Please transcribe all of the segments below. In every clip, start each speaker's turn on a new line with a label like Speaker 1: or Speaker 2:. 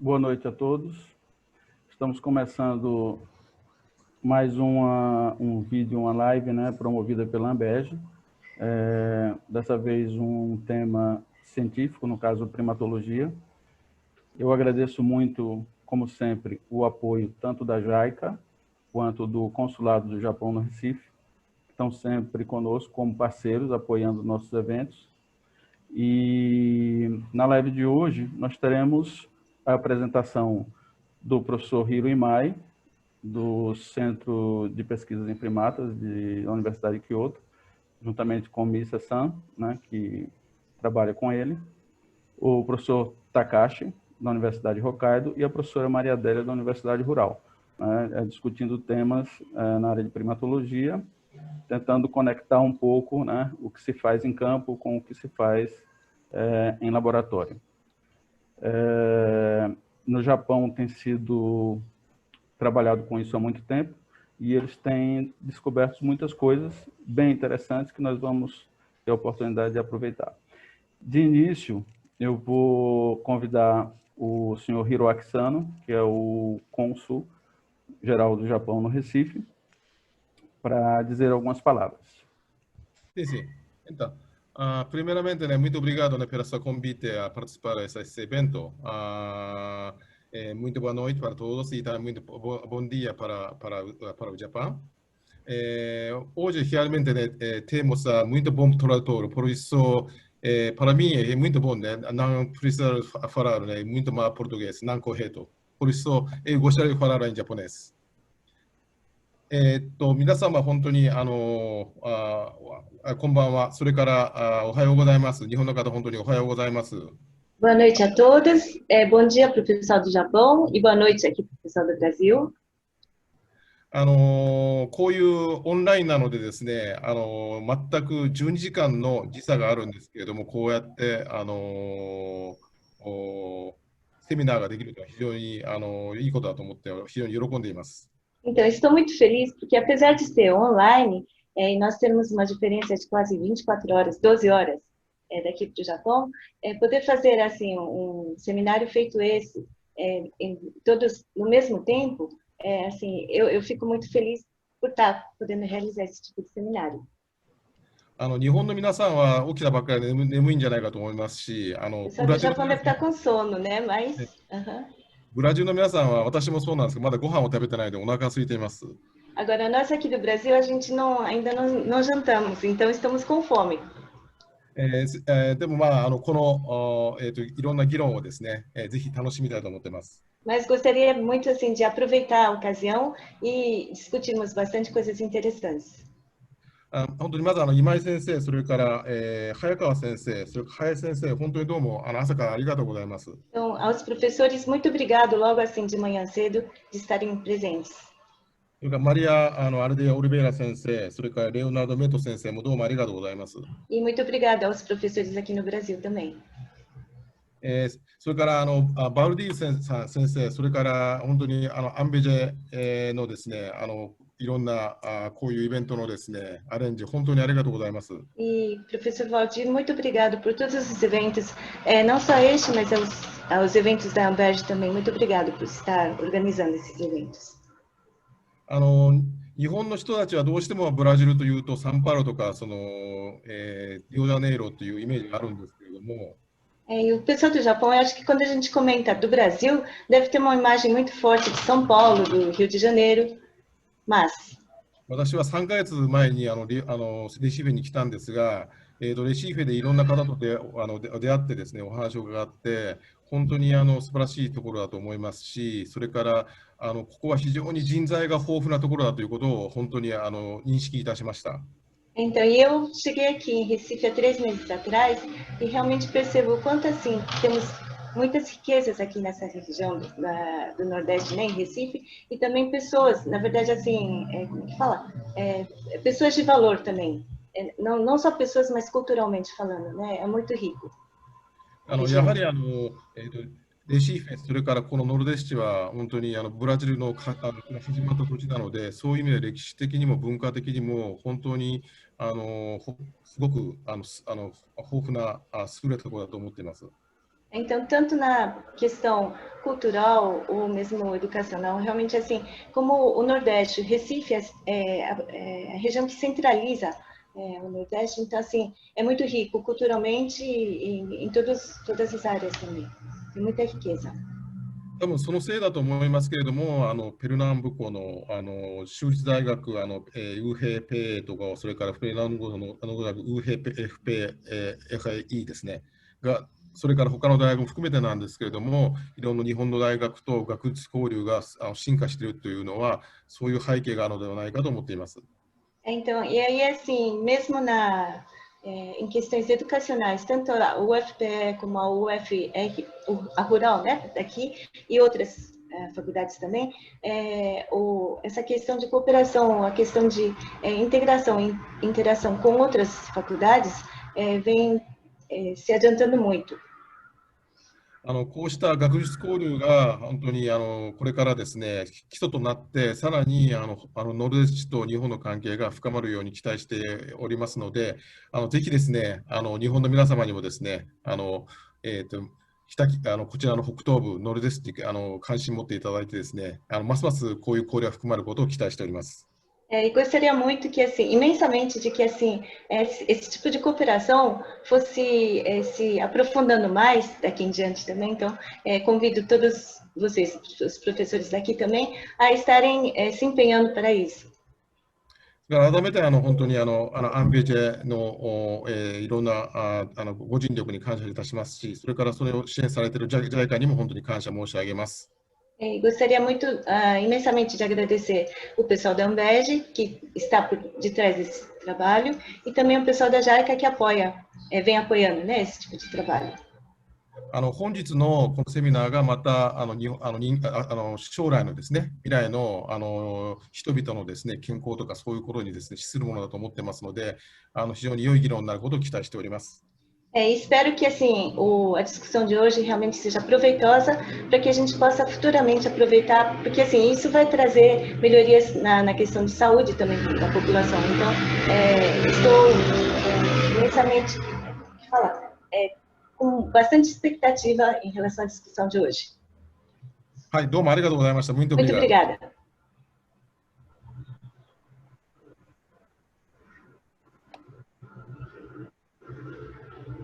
Speaker 1: Boa noite a todos. Estamos começando mais um vídeo, uma live, promovida pela ANBEJ. Dessa vez um tema científico, no caso primatologia. Eu agradeço muito, como sempre, o apoio tanto da JAICA quanto do Consulado do Japão no Recife, que estão sempre conosco como parceiros, apoiando nossos eventos. E na live de hoje nós teremos a apresentação do professor Hiro Imai, do Centro de Pesquisas em Primatas da Universidade de Kyoto, juntamente com Misa-san, que trabalha com ele, o professor Takashi, da Universidade de Hokkaido, e a professora Maria Adélia, da Universidade Rural, discutindo temas na área de primatologia, tentando conectar um pouco o que se faz em campo com o que se faz em laboratório. No Japão tem sido trabalhado com isso há muito tempo e eles têm descoberto muitas coisas bem interessantes que nós vamos ter a oportunidade de aproveitar. De início, eu vou convidar o senhor Hiroaki Sano, que é o cônsul geral do Japão no Recife, para dizer algumas palavras.
Speaker 2: Sim, sim. Então, primeiramente, muito obrigado pelo seu convite a participar desse evento. Muito boa noite para todos e também muito bom dia para o Japão. Hoje, realmente, temos muito bom tradutor, por isso, para mim, é muito bom, não precisa falar muito mais português, não correto. Por isso, eu gostaria de falar em japonês. 皆様、本当にこんばんは。それからおはようございます。日本の方、本当におはようございます。
Speaker 3: Boa noite a todos. Bom dia para o pessoal do Japão e boa noite aqui para o pessoal do Brasil.
Speaker 2: こういうオンラインなのでですね、全く12時間の時差があるんですけれども、こうやってセミナーができるとは非常にいいことだと思って非常に喜んでいます。
Speaker 3: Então, estou muito feliz porque, apesar de ser online, e nós temos uma diferença de quase 24 horas, 12 horas daqui para o Japão, poder fazer assim um seminário feito esse, todos no mesmo tempo, assim, eu fico muito feliz por estar podendo realizar esse tipo de seminário.
Speaker 2: 日本の皆さんは起きたばっかりで眠いんじゃないかと思いますし、
Speaker 3: Só que o Japão deve estar com sono, né? Mas...
Speaker 2: ブラジルの皆さんは私もそうなんですけど、まだご飯を食べてないのでお腹が空いています。
Speaker 3: Agora, nós aqui do Brasil, a gente ainda não jantamos, então estamos com fome.
Speaker 2: でもこのいろんな議論をですね、ぜひ楽しみたいと思っています。
Speaker 3: Mas gostaria muito assim de aproveitar a ocasião e discutirmos bastante coisas interessantes.
Speaker 2: 本当にまず今井先生、それから早川先生、それから林先生、本当にどうも朝からありがとうございます。
Speaker 3: Então, aos professores, muito obrigado logo assim de manhã cedo de estarem presentes.
Speaker 2: それからマリアアルデア・オリベイラ先生、それからレオナルド・メト先生もどうもありがとうございます。
Speaker 3: E muito obrigada aos professores aqui no Brasil também.
Speaker 2: それからバルディ先生、それから本当にアンベジェのですね、いろんなこういうイベントのですね、アレンジ、本当にありがとうございます。
Speaker 3: E professor Valdir, muito obrigado por todos os eventos, não só este, mas aos eventos da ANBEJ também. Muito obrigado por estar organizando esses eventos.
Speaker 2: 日本の人たちはどうしてもブラジルというとサンパウロとかリオデジャネイロというイメージがあるんですけれども。
Speaker 3: E o pessoal do Japão, eu acho que quando a gente comenta do Brasil, deve ter uma imagem muito forte de São Paulo, do Rio de Janeiro, mas...
Speaker 2: 私は3ヶ月前にレシーフェに来たんですが、レシーフェでいろんな方と出会ってですね、お話を伺って、本当に素晴らしいところだと思いますし、それからここは非常に人材が豊富なところだということを本当に認識いたしました。
Speaker 3: Então, eu cheguei aqui em Recife há 3 meses atrás e realmente percebo o quanto assim temos muitas riquezas aqui nessa região do Nordeste, né, em Recife, e também pessoas, na verdade, assim, como que fala? Pessoas de valor também, não só pessoas, mas culturalmente falando, né, é muito rico.
Speaker 2: やはりレシーフェ、それからこのノルデシチは本当にブラジルの始まった土地なので、そういう意味で歴史的にも文化的にも本当にすごく豊富な優れたところだと思っています。
Speaker 3: Então, tanto na questão cultural ou mesmo educacional, realmente assim, como o Nordeste, o Recife é a região que centraliza o Nordeste, então assim, é muito rico culturalmente em todas as áreas também, tem muita riqueza.
Speaker 2: 多分そのせいだと思いますけれども、ペルナンブコの、州立大学、UFPE とか、それからペルナンブコの、UFPE、FIE ですね、が、それから他の大学も含めてなんですけれども、いろんな日本の大学と学術交流が進化しているというのは、そういう背景があるのではないかと思っています。
Speaker 3: Então, e aí assim, mesmo em questões educacionais, tanto a UFPE como a UFR, a Rural, né, daqui, e outras faculdades também, essa questão de cooperação, a questão de integração e interação com outras faculdades vem se adiantando muito.
Speaker 2: こうした学術交流が本当にこれからですね、基礎となって、さらにノルディスと日本の関係が深まるように期待しておりますので、ぜひですね、日本の皆様にもですね、こちらの北東部、ノルディスに関心を持っていただいてですね、ますますこういう交流が含まることを期待しております。
Speaker 3: E gostaria muito que, assim, imensamente de que, assim, esse tipo de cooperação fosse se aprofundando mais daqui em diante também. Então, convido todos vocês, os professores daqui também, a estarem se empenhando para isso.
Speaker 2: 改めて本当にアンベジェのいろんなご尽力に感謝いたしますし、それからそれを支援されている JICA にも本当に感謝申し上げます。
Speaker 3: Gostaria muito, imensamente, de agradecer o pessoal da ANBEJ, que está por detrás desse trabalho, e também o pessoal da JICA, que vem apoiando, né, esse tipo de trabalho.
Speaker 2: 本日のこのセミナーがまた将来のですね、未来の人々のですね、健康とかそういうことにですね、資するものだと思ってますので、非常に良い議論になることを期待しております。
Speaker 3: Espero que assim a discussão de hoje realmente seja proveitosa para que a gente possa futuramente aproveitar, porque assim isso vai trazer melhorias na questão de saúde também da população. Então, estou imensamente com bastante expectativa em relação à discussão de hoje.
Speaker 2: はい、どうもありがとうございました。Muito
Speaker 3: Muito
Speaker 2: obrigado.
Speaker 3: obrigada.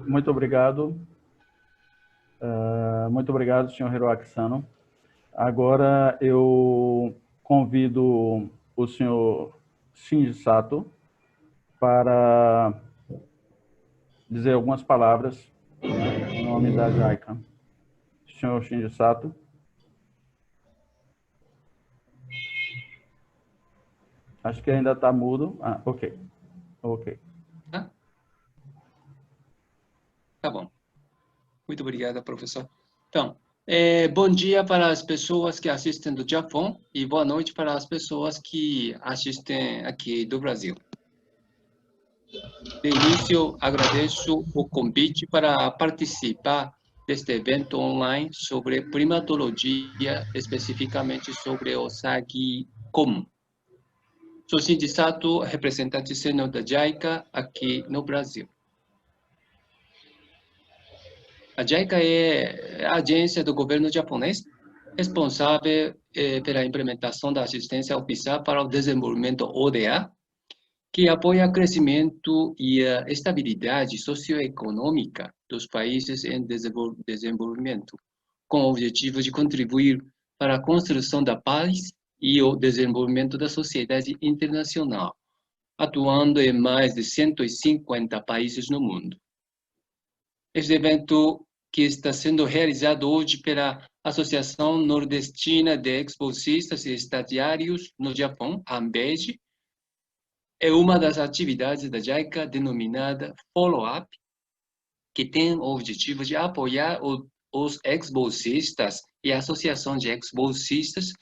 Speaker 1: Muito obrigado. Muito obrigado, senhor Hiroaki Sano. Agora eu convido o senhor Shinji Sato para dizer algumas palavras em nome da JICA. Senhor Shinji Sato. Acho que ainda está mudo. Ok.
Speaker 4: Tá bom. Muito obrigado, professor. Então, bom dia para as pessoas que assistem do Japão e boa noite para as pessoas que assistem aqui do Brasil. De início, agradeço o convite para participar deste evento online sobre primatologia, especificamente sobre o SAG comum. Sou Shinji Sato, representante sênior da JICA aqui no Brasil. A JICA é a agência do governo japonês responsável pela implementação da assistência oficial para o desenvolvimento ODA, que apoia o crescimento e a estabilidade socioeconômica dos países em desenvolvimento, com o objetivo de contribuir para a construção da paz e o desenvolvimento da sociedade internacional, atuando em mais de 150 países no mundo. Este evento, que está sendo realizado hoje pela Associação Nordestina de Ex-Bolsistas e Estagiários no Japão, ANBEJ, é uma das atividades da JICA denominada Follow-up, que tem o objetivo de apoiar os ex-bolsistas e a Associação de Ex-Bolsistas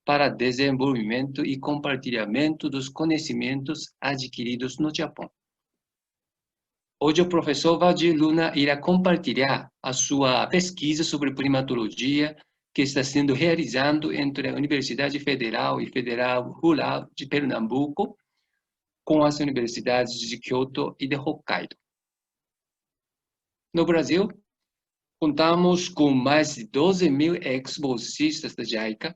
Speaker 4: para desenvolvimento e compartilhamento dos conhecimentos adquiridos no Japão. Hoje o professor Valdir Luna irá compartilhar a sua pesquisa sobre primatologia que está sendo realizada entre a Universidade Federal e Federal Rural de Pernambuco com as universidades de Kyoto e de Hokkaido. No Brasil, Contamos com mais de 12.000 ex-bolsistas da JICA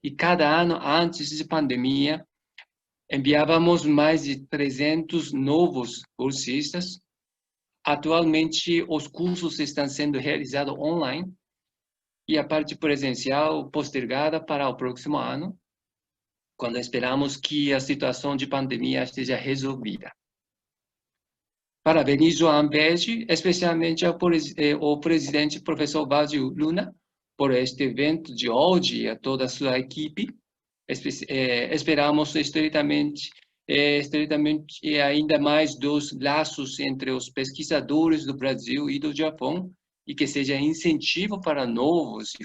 Speaker 4: e cada ano, antes da pandemia, enviávamos mais de 300 novos bolsistas. Atualmente, os cursos estão sendo realizados online e a parte presencial postergada para o próximo ano, quando esperamos que a situação de pandemia esteja resolvida. Parabenizo a ANBEJ, especialmente o presidente, professor Basil Luna, por este evento de hoje e a toda a sua equipe. Esperamos estreitamente e ainda mais dos laços entre os pesquisadores do Brasil e do Japão e que seja incentivo para novos e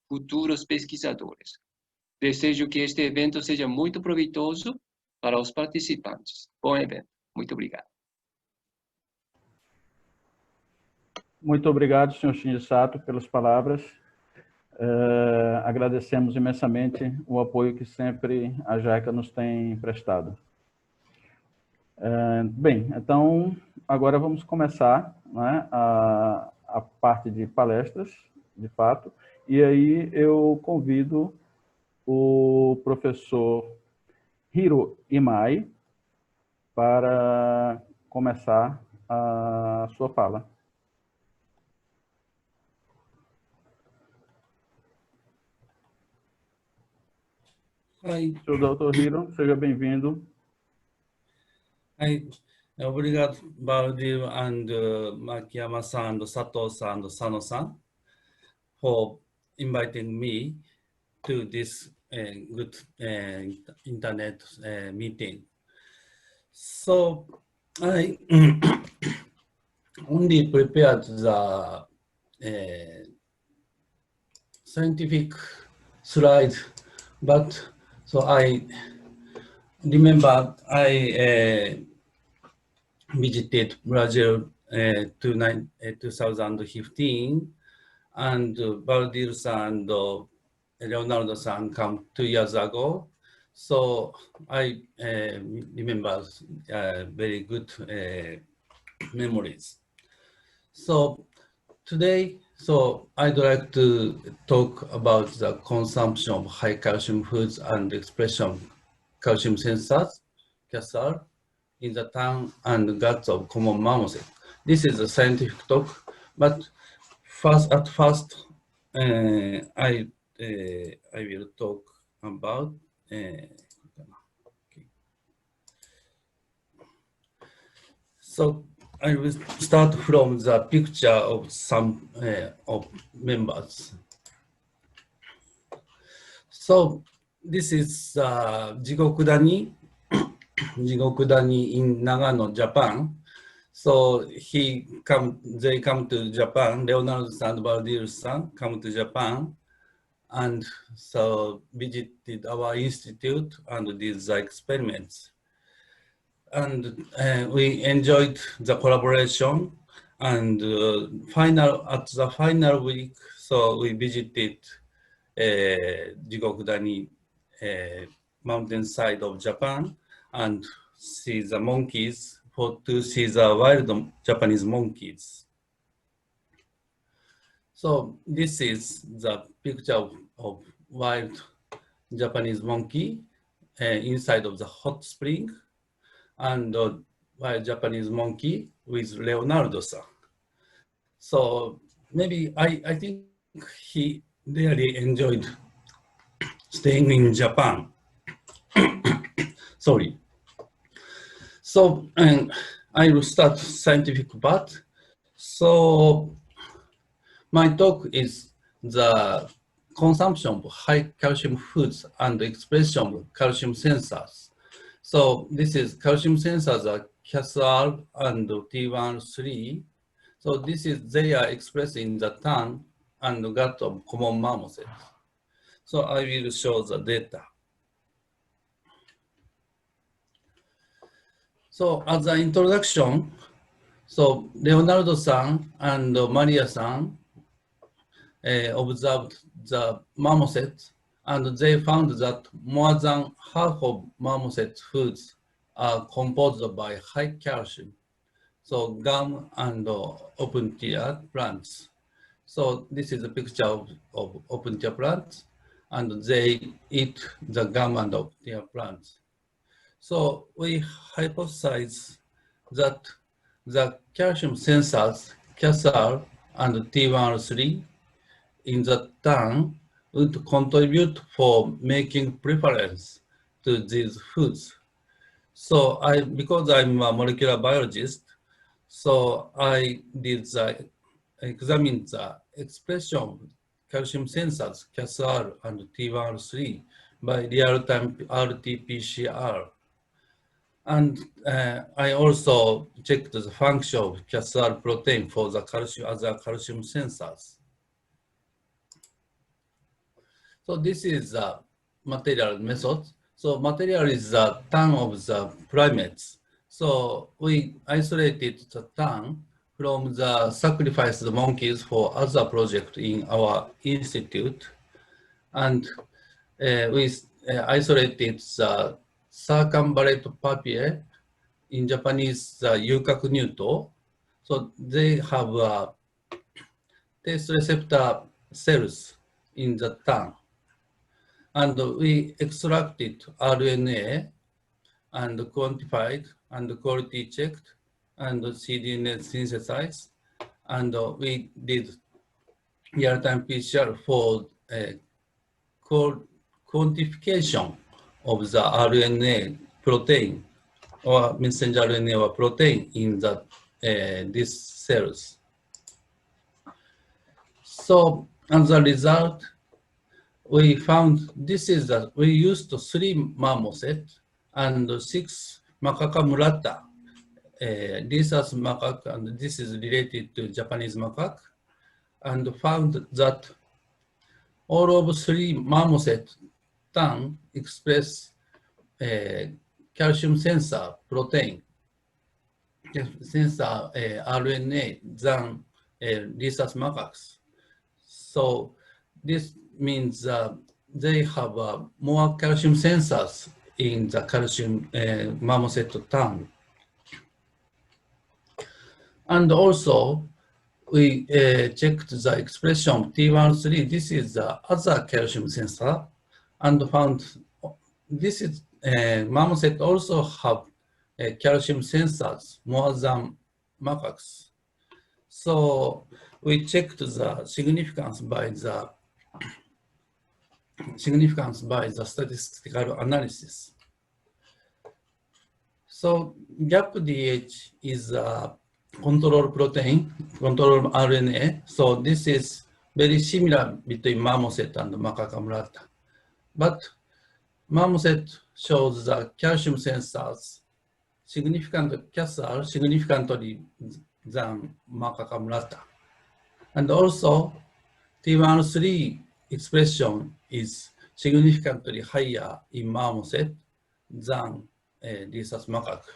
Speaker 4: futuros pesquisadores. Desejo que este evento seja muito proveitoso para os participantes. Bom evento. Muito obrigado.
Speaker 1: Muito obrigado, senhor Shinji Sato, pelas palavras. Agradecemos imensamente o apoio que sempre a JICA nos tem prestado. Bem, então, agora vamos começar, né, a parte de palestras, de fato, e aí eu convido o professor Hiro Imai para começar a sua fala. Senhor Dr. Hiro, seja bem-vindo.
Speaker 5: Obrigado, Baldir and Makiyama-san, and Sato-san, and Sano-san, for inviting me to this good internet meeting. So I only prepared the scientific slide, but so I remember I visited Brazil 2015, and Baldir-san and Leonardo-san come 2 years ago. So I remember very good memories. So today, I'd like to talk about the consumption of high calcium foods and expression of calcium sensors, CASR, in the tongue and guts of common marmoset. This is a scientific talk, but at first, I will talk about. So I will start from the picture of some of members. So this is Jigokudani in Nagano, Japan. So they come to Japan, Leonardo-san and Baldir-san come to Japan, and so visited our institute and did the experiments. And we enjoyed the collaboration, and at the final week, so we visited Jigokudani mountainside of Japan and see the monkeys, to see the wild Japanese monkeys. So this is the picture of wild Japanese monkey inside of the hot spring, and wild Japanese monkey with Leonardo-san. So maybe I think he really enjoyed staying in Japan. Sorry. So I will start scientific part. So my talk is the consumption of high calcium foods and expression of calcium sensors. So this is calcium sensors are CASR and T1-3. So they are expressed in the tongue and gut of common marmoset. So I will show the data. So as an introduction, so Leonardo-san and Maria-san observed the marmoset, and they found that more than half of marmoset foods are composed by high calcium, so gum and open-tier plants. So this is a picture of open tier plants, and they eat the gum and open tier plants. So we hypothesize that the calcium sensors, CASR and T1R3 in the tongue would contribute for making preference to these foods. So because I'm a molecular biologist, so I examined the expression of calcium sensors, CASR and T1R3 by real-time RT-PCR. And I also checked the function of CASR protein for the other calcium sensors. So this is the material method. So material is the tongue of the primates. So we isolated the tongue from the sacrificed monkeys for other project in our institute. And we isolated the circumvallate papier, in Japanese, the yukakunyuto. So they have taste receptor cells in the tongue. And we extracted RNA and quantified and quality checked and cDNA synthesized. And we did real-time PCR for quantification of the RNA protein or messenger RNA or protein in the these cells. So as a result, we found this is that we used 3 marmoset and 6 macaca mulatta. This is macaque, and this is related to Japanese macaque, and found that all of 3 marmoset tongue express calcium sensor protein, sensor RNA than rhesus macaques. So this means they have more calcium sensors in the calcium marmoset tongue. And also, we checked the expression of T1R3. This is the other calcium sensor, and found this is marmoset also have calcium sensors more than macaques. So we checked the significance by the statistical analysis. So GAPDH is a control protein, control RNA. So this is very similar between marmoset and macaca mulatta. But marmoset shows the calcium sensors significant CASR significantly than macaca mulatta. And also T1R3 expression is significantly higher in marmoset than rhesus macaque.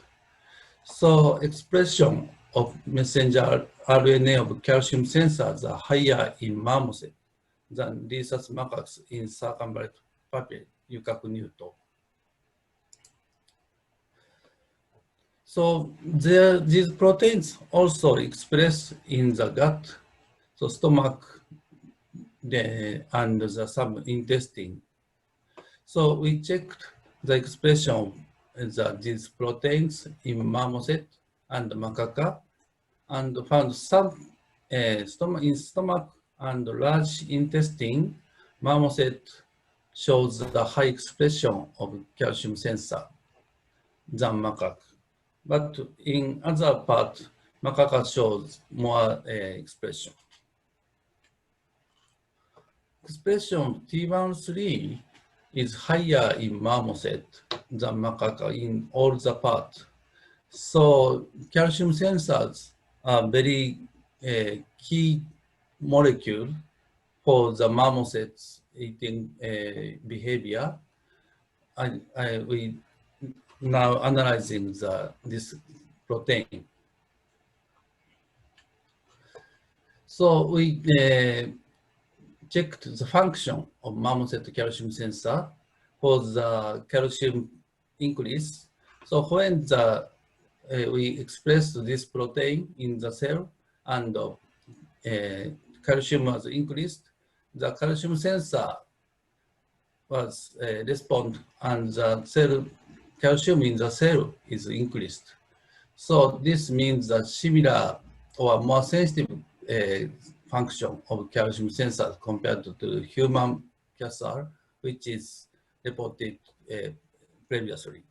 Speaker 5: So expression of messenger RNA of calcium sensors are higher in marmoset than rhesus macaques in circumvallate papier, yukakunyuto. So these proteins also express in the gut, so stomach and the sub-intestine. So we checked the expression of these proteins in marmoset and macaca, and found some in stomach and large intestine, marmoset shows the high expression of calcium sensor than macaque. But in other part, macaca shows more expression. Expression of T1R3 is higher in marmoset than macaca in all the parts. So calcium sensors are very key molecule for the marmoset's eating behavior. We now analyzing this protein. So we checked the function of marmoset calcium sensor for the calcium increase. So when we express this protein in the cell and calcium was increased, the calcium sensor was respond, and the cell calcium in the cell is increased. So this means that similar or more sensitive function of calcium sensors compared to human CASR, which is reported previously.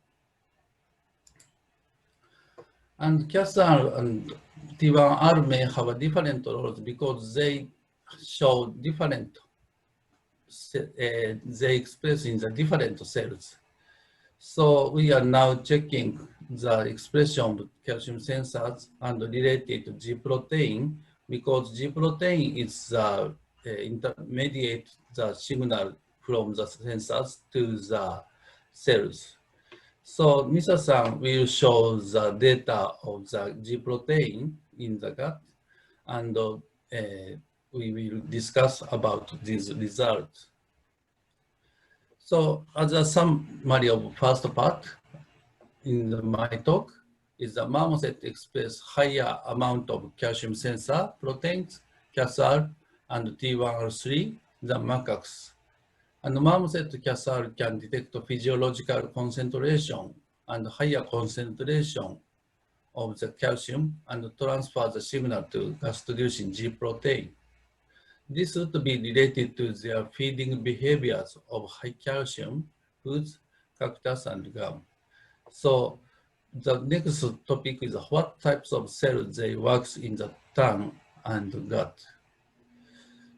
Speaker 5: And CASR and T1R may have different roles because they show different, they express in the different cells. So we are now checking the expression of calcium sensors and related to G protein, because G protein is the intermediate the signal from the sensors to the cells. So Misa-san will show the data of the G protein in the gut, and we will discuss about these results. So as a summary of first part in my talk is the marmoset express higher amount of calcium sensor proteins, CASR and T1R3 than macaques. And marmoset CASR can detect physiological concentration and higher concentration of the calcium and transfer the signal to gastrodeucin G protein. This would be related to their feeding behaviors of high calcium foods, cactus, and gum. So the next topic is what types of cells they work in the tongue and gut.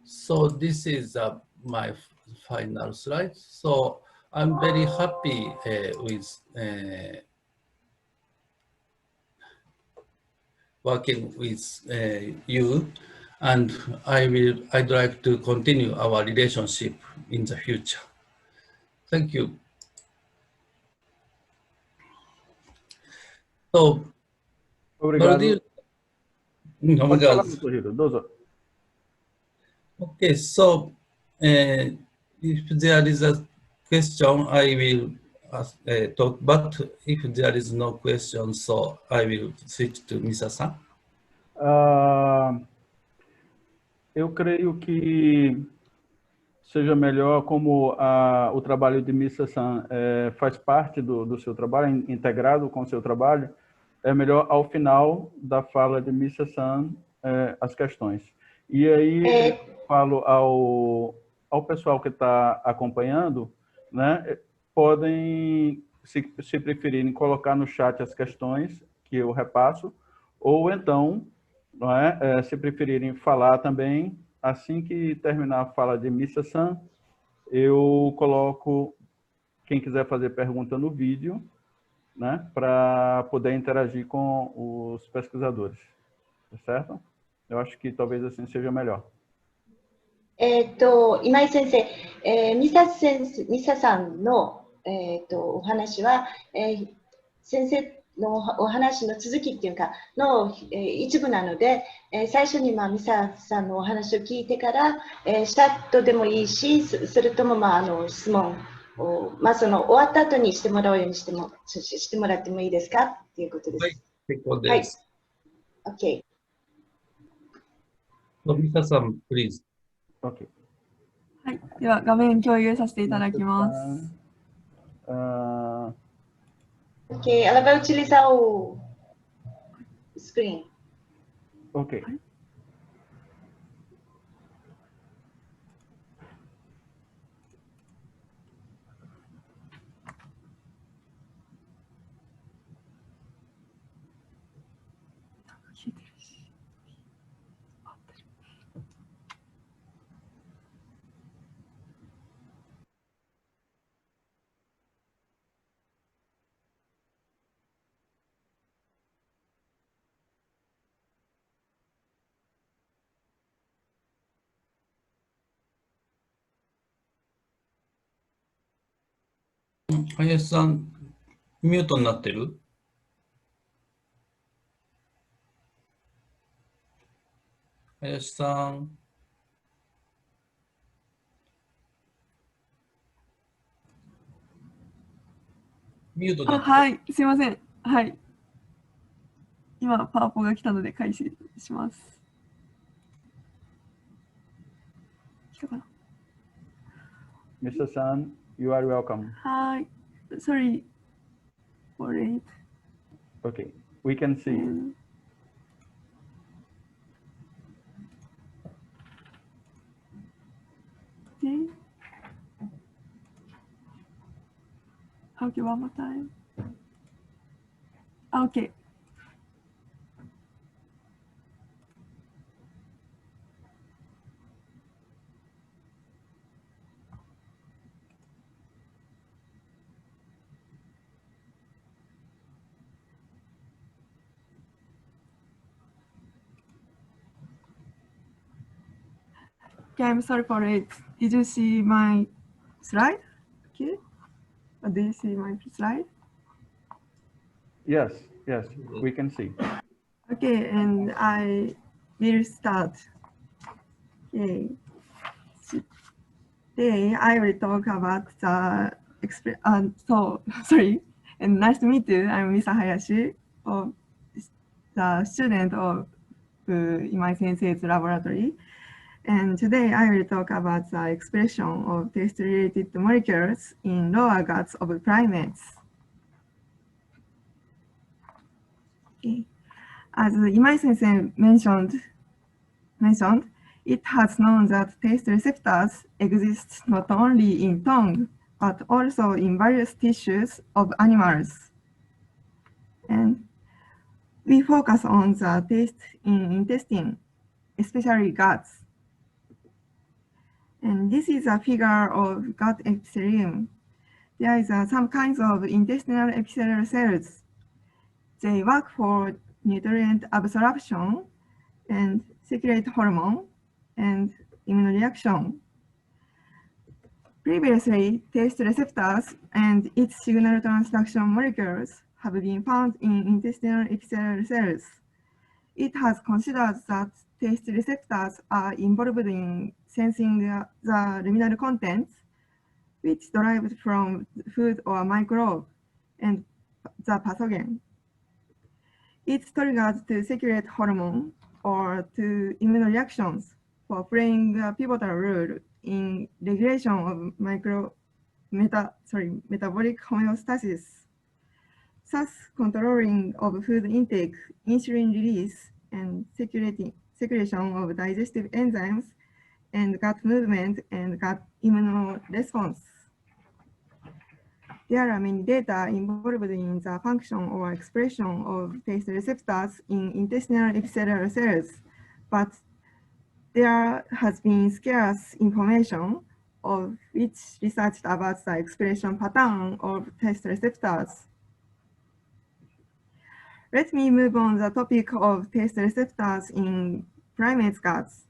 Speaker 5: So this is my final slide. So I'm very happy with working with you. And I'd like to continue our relationship in the future. Thank you. So,
Speaker 1: Obrigado. Pode falar, doutor Hiro, dozo.
Speaker 5: Okay, so if there is a question, I will talk, but if there is no question, so I will switch to Misa-san.
Speaker 1: Eu creio que seja melhor, como o trabalho de Misa-san faz parte do seu trabalho, integrado com o seu trabalho, é melhor ao final da fala de Misa-san as questões. E aí falo ao pessoal que está acompanhando, né, podem, se preferirem, colocar no chat as questões que eu repasso, ou então, não é, se preferirem falar também, assim que terminar a fala de Misa-san, eu coloco quem quiser fazer pergunta no vídeo, né, para poder interagir com os pesquisadores, tá certo? Eu acho que talvez assim seja melhor.
Speaker 3: 今井先生、ミサさんの、お話は、先生のお話の続きっていうかの、一部なので、最初に、ミサさんのお話を聞いてから、スタートでもいいし、それとも、質問を、その終わった後にしてもらうようにしてもらってもいいですかっていうことです。はい、
Speaker 5: 結構です。
Speaker 3: はい。
Speaker 5: OK。ミサさん、please。
Speaker 1: OK。
Speaker 6: はい、では画面共有させていただきます。
Speaker 3: OK, ela vai utilizar o screen.
Speaker 1: OK.
Speaker 5: 林さん、ミュートになってる？林さん。ミュートになってる。
Speaker 6: はい、すいません。はい。今、パワポが来たので開始します。
Speaker 1: Mr. San, you are welcome.
Speaker 6: Hi. Sorry for it.
Speaker 1: Okay, we can see.
Speaker 6: Okay. Okay, one more time. Okay. Okay, I'm sorry for it. Did you see my slide? Okay. Do you see my slide?
Speaker 1: Yes, yes, we can see.
Speaker 6: Okay, and I will start. Okay. Today I will talk about the sorry, and nice to meet you. I'm Misa Hayashi, of the student of Imai Sensei's laboratory. And today I will talk about the expression of taste-related molecules in lower guts of primates. Okay. As Imai Sensei mentioned, it has known that taste receptors exist not only in tongue, but also in various tissues of animals. And we focus on the taste in intestine, especially guts. And this is a figure of gut epithelium. There is some kinds of intestinal epithelial cells. They work for nutrient absorption and secrete hormone and immunoreaction. Previously, taste receptors and its signal transduction molecules have been found in intestinal epithelial cells. It has considered that taste receptors are involved in sensing the luminal contents, which derived from food or microbe, and the pathogen. It's triggered to secrete hormone or to immunoreactions for playing a pivotal role in regulation of metabolic homeostasis, thus controlling of food intake, insulin release, and secretion of digestive enzymes, and gut movement and gut immunoresponse. There are many data involved in the function or expression of taste receptors in intestinal epithelial cells, but there has been scarce information of which research about the expression pattern of taste receptors. Let me move on the topic of taste receptors in primates' guts.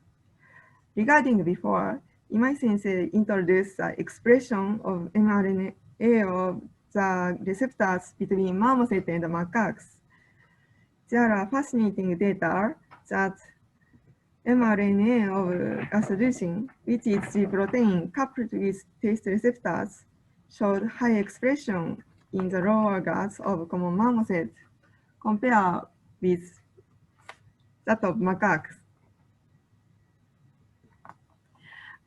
Speaker 6: Regarding before, Imai Sensei introduced the expression of mRNA of the receptors between marmoset and macaques. There are fascinating data that mRNA of gastrulsin, which is the protein coupled with taste receptors, showed high expression in the lower guts of common marmoset compared with that of macaques.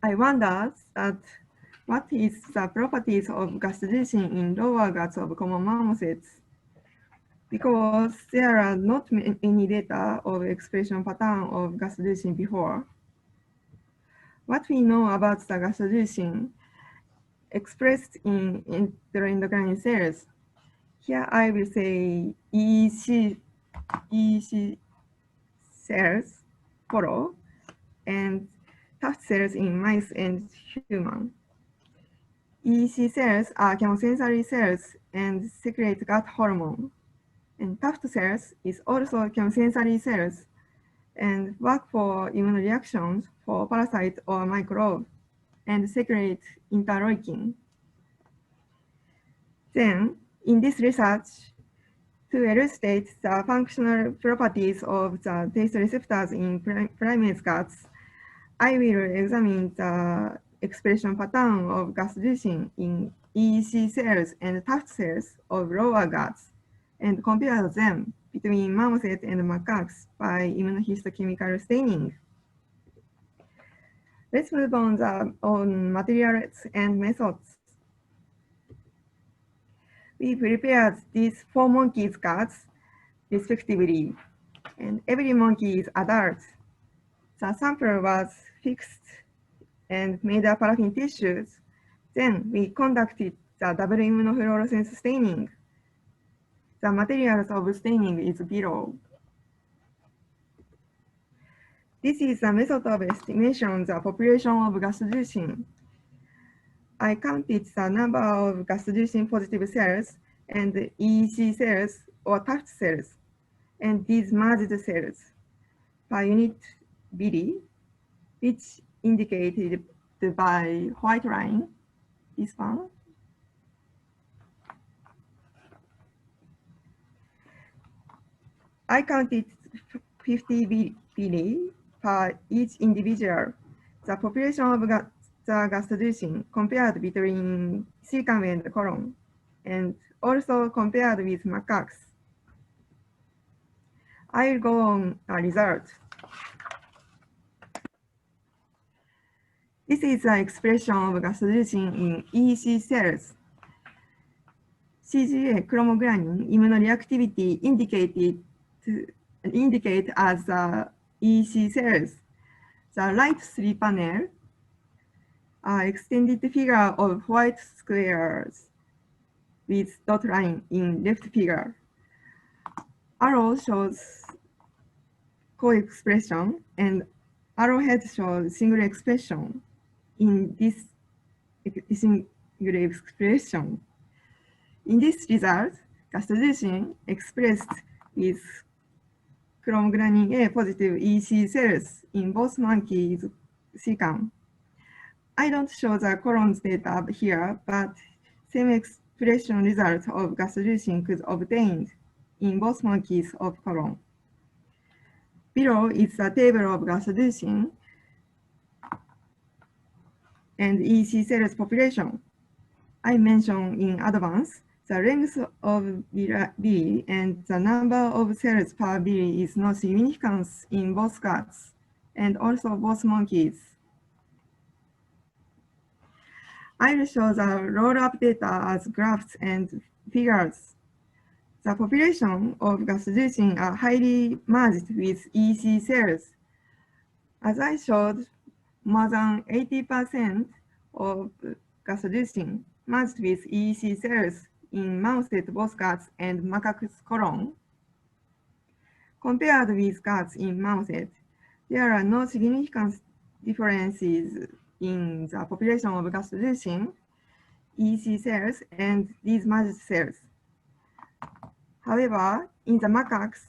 Speaker 6: I wonder that what is the properties of gastrulsin in lower guts of common marmosets, because there are not any data of expression pattern of gastrulsin before. What we know about the gastrulsin expressed in enteroendocrine cells, here I will say EC cells follow, and Tuft cells in mice and human. EC cells are chemosensory cells and secrete gut hormone. And Tuft cells is also chemosensory cells and work for immunoreactions for parasite or microbe and secrete interleukin. Then, in this research, to elucidate the functional properties of the taste receptors in primates' guts, I will examine the expression pattern of gastrulsin in EEC cells and Tuft cells of lower guts and compare them between marmoset and macaques by immunohistochemical staining. Let's move on materials and methods. We prepared these 4 monkeys' guts, respectively, and every monkey is adult. The sample was fixed and made of paraffin tissues. Then we conducted the double immunofluorescence staining. The materials of staining is below. This is a method of estimation the population of gastroducin. I counted the number of gastroducin positive cells and EEC cells or tuft cells, and these merged cells per unit BD, which indicated by white line, this one. I counted 50 BD per each individual. The population of the gastroducin compared between cecum and colon, and also compared with macaques. I will go on a result. This is the expression of gastroducin in EEC cells. CGA chromogranin immunoreactivity indicate as the EEC cells. The right 3 panel are extended figure of white squares with dot line in left figure. Arrow shows co-expression and arrowhead shows single expression in this single expression. In this result, gastroducin expressed with chromogranin A positive EEC cells in both monkeys' cecum. I don't show the colon's data here, but same expression result of gastroducin could obtained in both monkeys of colon. Below is the table of gastroducin and EEC cells population. I mentioned in advance the length of B and the number of cells per B is no significance in both guts and also both monkeys. I will show the roll-up data as graphs and figures. The population of gastroducin are highly merged with EEC cells. As I showed, more than 80% of gastroducin merged with EEC cells in moused both guts and macaque's colon. Compared with guts in moused, there are no significant differences in the population of gastroducin, EEC cells, and these merged cells. However, in the macaques,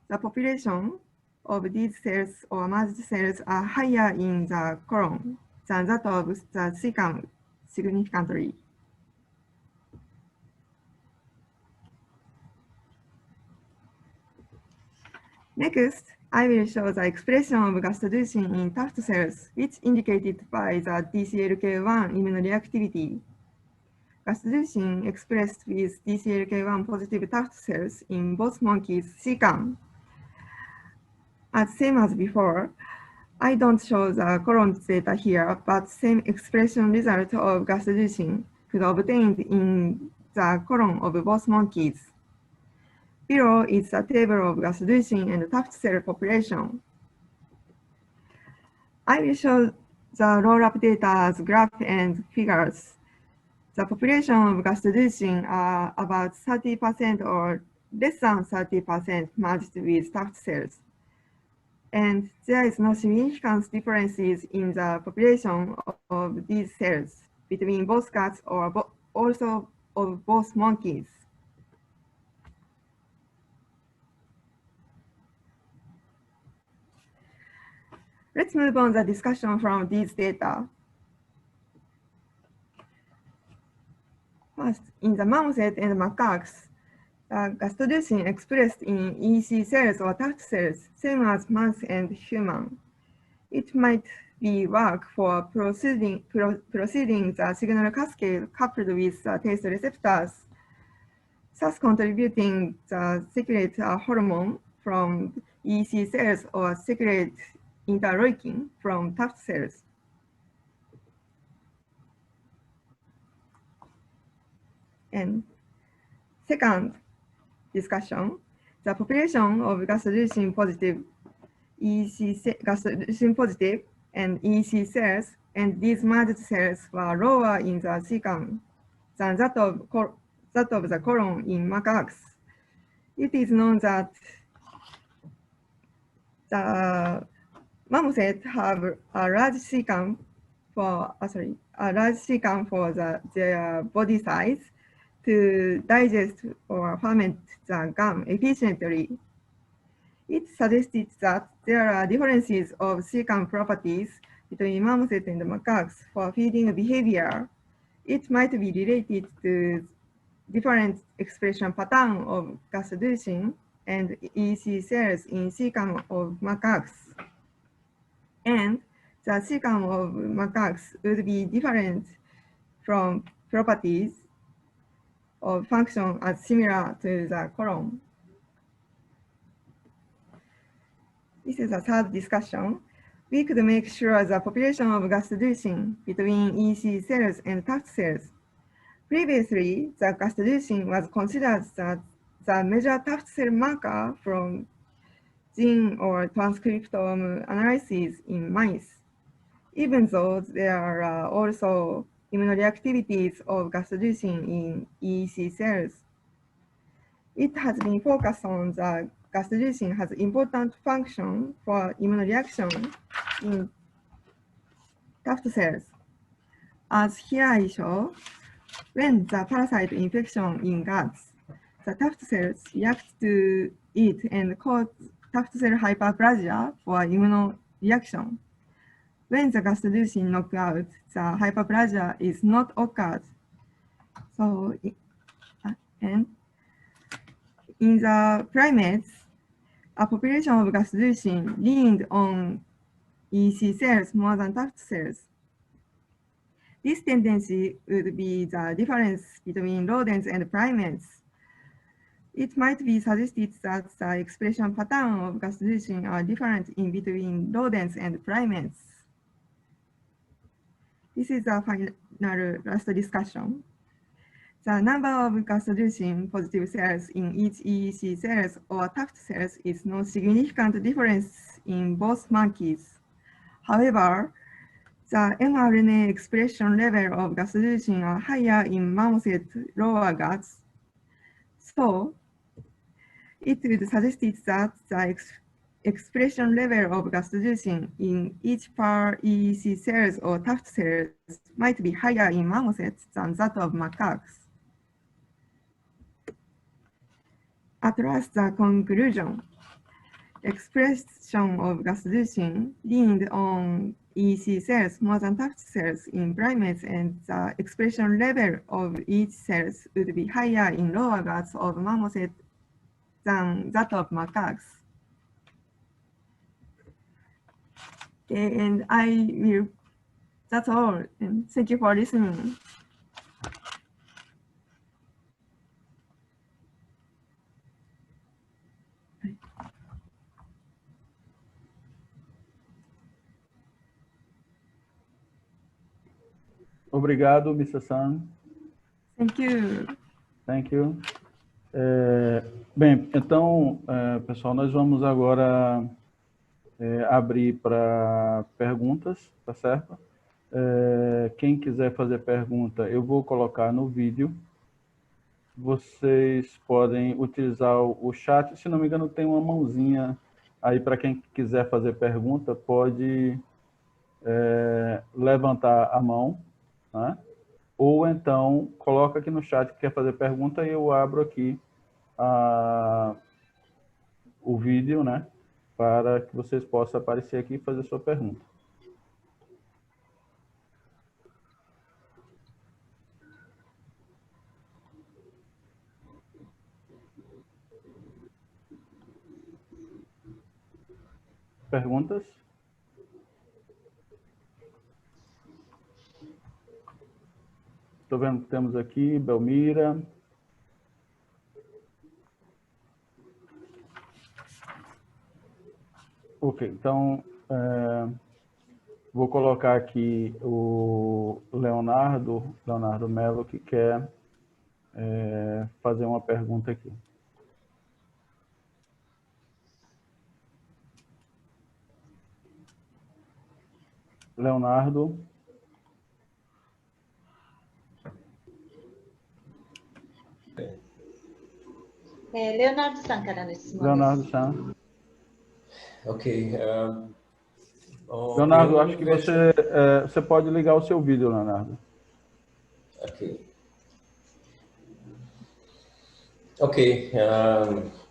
Speaker 6: the population of these cells or merged cells are higher in the colon than that of the cecum significantly. Next, I will show the expression of gastroducin in tuft cells, which indicated by the DCLK1 immunoreactivity. Gastroducin expressed with DCLK1 positive tuft cells in both monkeys' cecum. As same as before, I don't show the colon data here, but same expression result of gastroducin could obtained in the colon of both monkeys. Below is a table of gastroducin and tuft cell population. I will show the roll-up data as graph and figures. The population of gastroducin are about 30% or less than 30% merged with tuft cells. And there is no significant differences in the population of these cells between both guts or also of both monkeys. Let's move on the discussion from these data. First, in the moused and macaques, gastroducin expressed in EEC cells or tuft cells, same as mouse and human. It might be work for proceeding the signal cascade coupled with the taste receptors, thus contributing the secrete hormone from EEC cells or secrete interleukin from tuft cells. And second discussion, the population of gas-reducing positive gas-reducing positive and EEC cells and these merged cells were lower in the cecum than that of the colon in macaques. It is known that the marmosets have a large cecum for their body size to digest or ferment the gum efficiently. It suggested that there are differences of cecum properties between marmosets and macaques for feeding behavior. It might be related to different expression pattern of gas-reducing and EC cells in cecum of macaques. And the cecum of macaques would be different from properties of function as similar to the colon. This is a third discussion. We could make sure the population of gas-reducing between EC cells and tuft cells. Previously, the gas-reducing was considered the major tuft cell marker from gene or transcriptome analysis in mice, even though there are also immunoreactivities of gas-reducing in EC cells. It has been focused on the gas-reducing has important function for immunoreaction in tuft cells. As here I show, when the parasite infection in guts, the tuft cells react to it and cause tuft cell hyperplasia for immunoreaction. When the gas-reducing knockout, the hyperplasia is not occurred. So, and in the primates, a population of gas-reducing leaned on EC cells more than tuft cells. This tendency would be the difference between rodents and primates. It might be suggested that the expression pattern of gas-reducing are different in between rodents and primates. This is the final last discussion. The number of gas-reducing positive cells in each EEC cells or tuft cells is no significant difference in both monkeys. However, the mRNA expression level of gas-reducing are higher in marmoset lower guts. So, it would suggest that the expression level of gas-reducing in each per EEC cells or tuft cells might be higher in marmosets than that of macaques. At last, the conclusion. Expression of gas-reducing leaned on EEC cells more than tuft cells in primates, and the expression level of each cells would be higher in lower guts of marmoset than that of macaques. And that's all. And thank you for listening.
Speaker 1: Obrigado, Mr. San.
Speaker 6: Thank you.
Speaker 1: Thank you. Bem, então, pessoal, nós vamos agora abrir para perguntas, tá certo? Quem quiser fazer pergunta, eu vou colocar no vídeo. Vocês podem utilizar o chat. Se não me engano, tem uma mãozinha aí para quem quiser fazer pergunta, pode levantar a mão, né? Ou então coloca aqui no chat que quer fazer pergunta e eu abro aqui o vídeo, né? Para que vocês possam aparecer aqui e fazer sua pergunta. Perguntas? Estou vendo que temos aqui Belmira. Ok, então vou colocar aqui o Leonardo Melo, que quer fazer uma pergunta aqui. Leonardo.
Speaker 3: Leonardo-sanからの質問です。
Speaker 1: Leonardo-san.
Speaker 7: Ok.
Speaker 1: Leonardo, acho que você pode ligar o seu vídeo, Leonardo.
Speaker 7: Ok. Ok.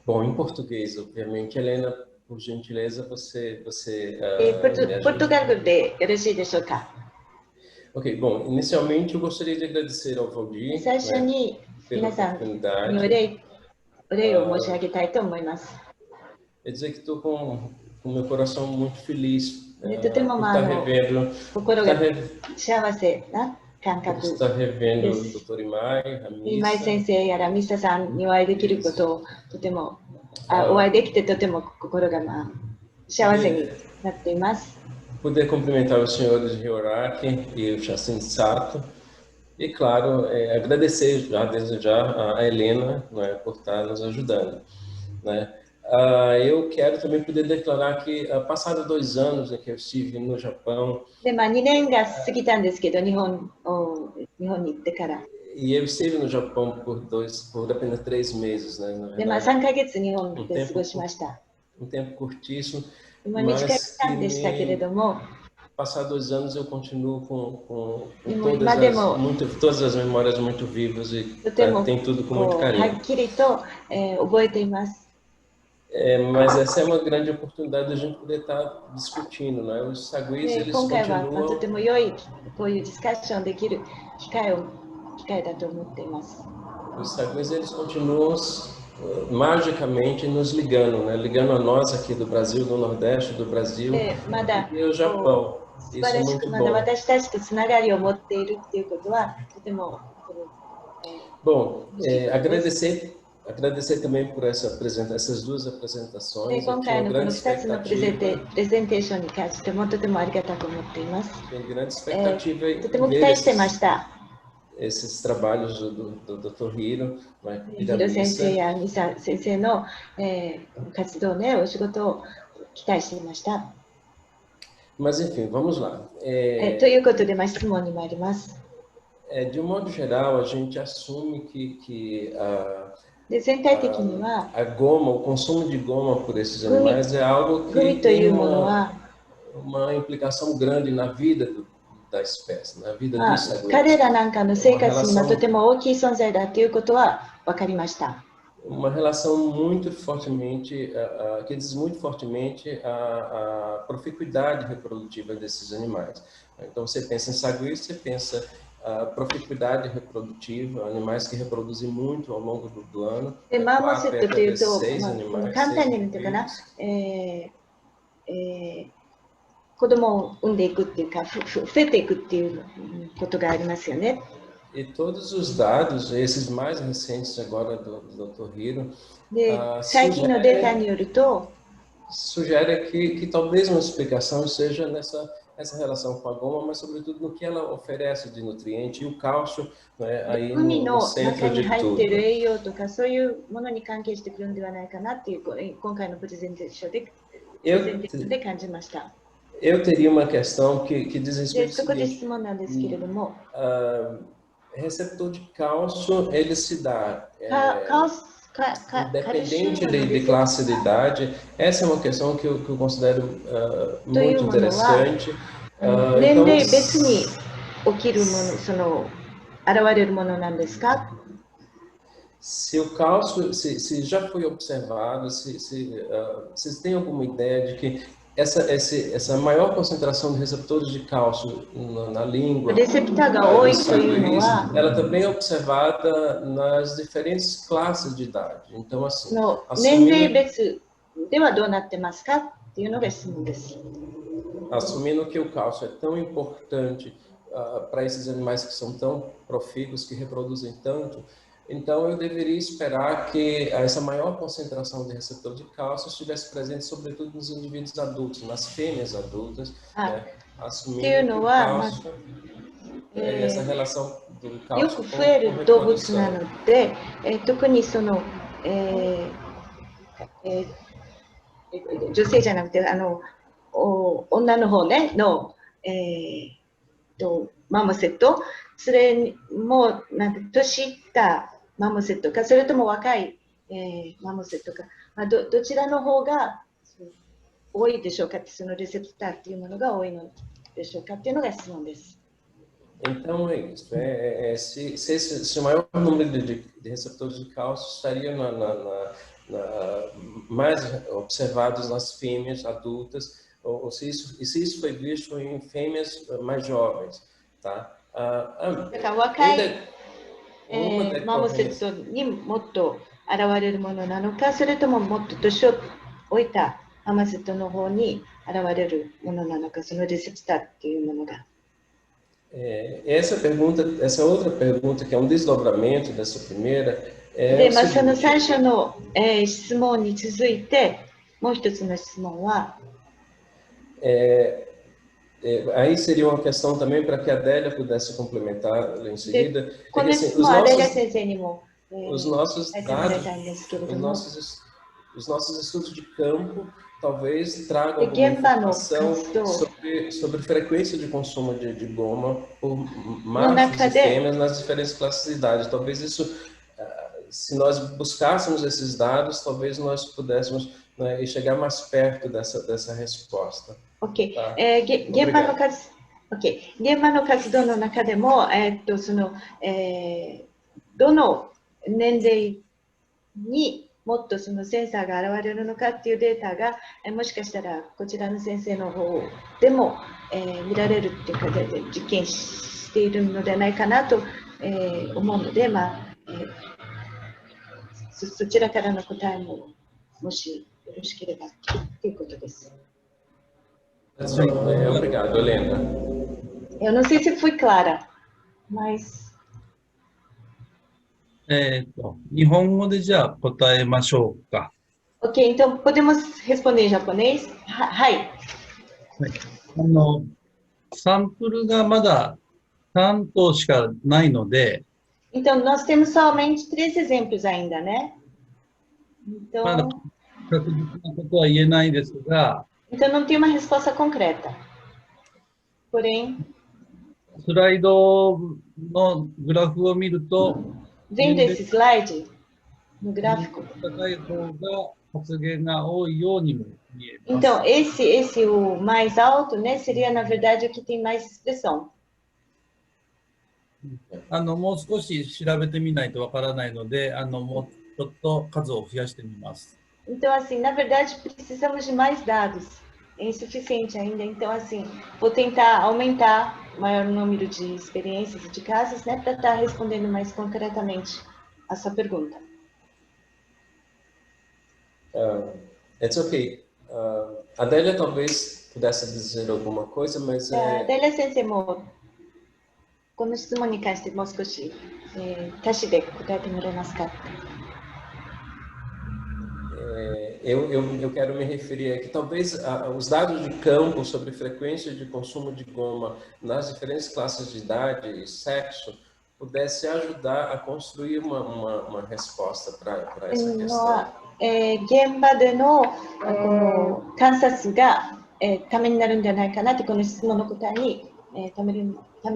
Speaker 7: Bom, em português, obviamente. Helena, por gentileza, você me ajuda.
Speaker 3: ポルトガルでよろしいでしょうか。
Speaker 7: Ok, bom, inicialmente eu gostaria de agradecer ao Valdir,
Speaker 3: 最初に
Speaker 7: pela
Speaker 3: 皆さんに
Speaker 7: oportunidade.
Speaker 3: お礼を申し上げたいと思います。
Speaker 7: É dizer que estou com o meu coração muito feliz
Speaker 3: とても
Speaker 7: por estar revendo,
Speaker 3: 心が幸せな感
Speaker 7: por
Speaker 3: 覚
Speaker 7: estar revendo
Speaker 3: で
Speaker 7: o
Speaker 3: す。
Speaker 7: Dr. Imai, a
Speaker 3: 今井
Speaker 7: Missa.
Speaker 3: 先生やらミサさんにお会いできることをとてもお会いできてとても心が幸せになっています。
Speaker 7: Poder cumprimentar os senhores de Rioraque e o Chacin Sato. E, claro, agradecer já, desde já, a Helena, né, por estar nos ajudando. Né? Eu quero também poder declarar que, passados 2 anos que eu estive no Japão...
Speaker 3: で、2年が過ぎたんですけど、日本に行ってから。
Speaker 7: E eu estive no Japão por apenas 3 meses, né? Na
Speaker 3: で、
Speaker 7: verdade,
Speaker 3: 3ヶ月日本で過ごしました。
Speaker 7: tempo curtíssimo,
Speaker 3: 短い期間でしたけれども、
Speaker 7: passados 2 anos eu continuo com
Speaker 3: Mas
Speaker 7: todas as memórias muito vivas e tem tudo com muito
Speaker 3: は
Speaker 7: carinho.
Speaker 3: っきりと覚えています。
Speaker 7: Mas essa é uma grande oportunidade de a gente poder estar discutindo, né? Os saguis,
Speaker 3: で、
Speaker 7: eles
Speaker 3: 今回はとて
Speaker 7: continuam,
Speaker 3: も良いこういうディスカッションできる機会だと思っています。
Speaker 7: os saguis, eles continuam magicamente nos ligando, né? Ligando a nós aqui do Brasil, do Nordeste do Brasil e o Japão.
Speaker 3: 素晴らしくまだ私たちとつながりを持っているっていうことはとても
Speaker 7: Bom, agradecer também por essas 2 apresentações.
Speaker 3: 今回のこの2つのプレゼンテーションに関してもとてもありがたく思っています。 とても期待してました。
Speaker 7: Esses trabalhos do Dr. Hiro, né, e da
Speaker 3: ヒロ先生
Speaker 7: Missa.
Speaker 3: やミサ先生の活動ね、お仕事を期待していました。
Speaker 7: Mas enfim, vamos lá.
Speaker 3: ということで、質問に参ります。
Speaker 7: De um modo geral, a gente assume que
Speaker 3: で、全体的には
Speaker 7: a goma, o consumo de goma por esses animais é algo
Speaker 3: グミ
Speaker 7: que
Speaker 3: とい
Speaker 7: tem
Speaker 3: うものは
Speaker 7: uma implicação grande na vida da espécie, na vida dos saguis.
Speaker 3: 彼らなんかの生活にとても大きい存在だということは分かりました。
Speaker 7: Uma relação muito fortemente, que diz muito fortemente a proficuidade reprodutiva desses animais. Então, você pensa em saguis, você pensa a proficuidade reprodutiva, animais que reproduzem muito ao longo do ano.
Speaker 3: で、マーモセットというと、
Speaker 7: 6 animais,
Speaker 3: 簡単に言うとかな、子供を産んでいくっていうか、増えていくっていうことがありますよね。
Speaker 7: E todos os dados, esses mais recentes agora do Dr. Hiro,
Speaker 3: で、最近のデータによると、
Speaker 7: sugere que talvez uma explicação seja nessa relação com a goma, mas sobretudo no que ela oferece de nutriente e o cálcio, né, aí
Speaker 3: 海
Speaker 7: no
Speaker 3: の
Speaker 7: centro
Speaker 3: 中に
Speaker 7: de
Speaker 3: 入っ
Speaker 7: tudo.
Speaker 3: ている栄養とかそういうものに関係してくるんではないかなっていう今回のプレゼンテーションで感じました。
Speaker 7: Eu teria uma questão que diz
Speaker 3: で、
Speaker 7: respeito
Speaker 3: そこで
Speaker 7: ao
Speaker 3: 質
Speaker 7: seguinte,
Speaker 3: 問なんですけれども、
Speaker 7: receptor de cálcio, ele se dá independente de classe de idade. Essa é uma questão que eu considero muito interessante.
Speaker 3: 年齢別に起きるもの、その現れるものなんですか?
Speaker 7: Se o cálcio, se já foi observado, se vocês têm alguma ideia de que essa maior concentração de receptores de cálcio na língua, ela também é observada nas diferentes classes de idade. Então, assim, assumindo que o cálcio é tão importante para esses animais que são tão profícuos, que reproduzem tanto, então eu deveria esperar que essa maior concentração de receptor de cálcio estivesse presente sobretudo nos indivíduos adultos, nas fêmeas adultas, né? Assumindo que o cálcio, essa relação
Speaker 3: よく増える動物なので、特にその、女性じゃなくて女の方ねの、マモセット、それもなんて年いったマモセットか、それとも若い、マモセットか、どちらの方が多いでしょうかって、そのレセプターっていうものが多いのでしょうかっていうのが質問です。
Speaker 7: Então é isso. Se o maior número de receptores de cálcio estaria mais observados nas fêmeas adultas, ou se isso foi visto em fêmeas mais jovens, tá?
Speaker 3: だから若い、マモセットにもっと現れるものなのか、それとももっと年を置いたマモセットの方に現れるものなのか、そのレセプターっていうものが。
Speaker 7: Essa outra pergunta, que é desdobramento dessa primeira,
Speaker 3: で、その最初の、質問に続いて、もう一つの質問は、
Speaker 7: aí seria uma questão também para que a Adélia pudesse complementar em seguida.
Speaker 3: この質問はアデリア先生にも、
Speaker 7: os nossos dados, os nossos estudos de campo talvez tragam alguma informação sobre frequência de consumo de goma por machos e fêmeas nas diferentes classes de idade. Talvez isso, se nós buscássemos esses dados, talvez nós pudéssemos, né, chegar mais perto dessa resposta.
Speaker 3: OK、現場の活動の中でも、その、どの年齢にもっとそのセンサーが現れるのかっていうデータが、もしかしたらこちらの先生の方でも、見られるっていうかで実験しているのではないかなと、思うので、そちらからの答えももしよろしければということです。
Speaker 7: Obrigado, Helena.
Speaker 3: Eu não sei se fui clara, mas
Speaker 5: 日本語でじゃあ答えましょうか。
Speaker 3: OK, então podemos responder em japonês? はい。
Speaker 5: サンプルがまだ3頭しかないので、
Speaker 3: Então nós temos somente 3 exemplos ainda, né?
Speaker 5: まだ確実なことは言えないですが、
Speaker 3: Então não tem uma resposta concreta. Porém,
Speaker 5: スライドのグラフを見ると、
Speaker 3: vendo esse slide no gráfico,
Speaker 5: 高い方が発言が多いようにも見えます。
Speaker 3: então esse o mais alto, né, seria na verdade o que tem mais expressão.
Speaker 5: もう少し調べてみないとわからないので、もうちょっと数を増やしてみます。
Speaker 3: Então assim, na verdade precisamos de mais dados. É insuficiente ainda, então assim, vou tentar aumentar o maior número de experiências e de casos, né, para estar respondendo mais concretamente a sua pergunta.
Speaker 7: It's okay. Adélia talvez pudesse dizer alguma coisa, mas...
Speaker 3: Adélia senseiもこの質問に関してもう少し、他詞で答えてもらえますか?
Speaker 7: Eu quero me referir aqui, talvez os dados de campo sobre frequência de consumo de goma nas diferentes classes de idade e sexo pudesse ajudar a construir uma resposta para essa questão.
Speaker 3: 現場でのこの観察が、ためになるんではないかなって、この質問の答えに、ため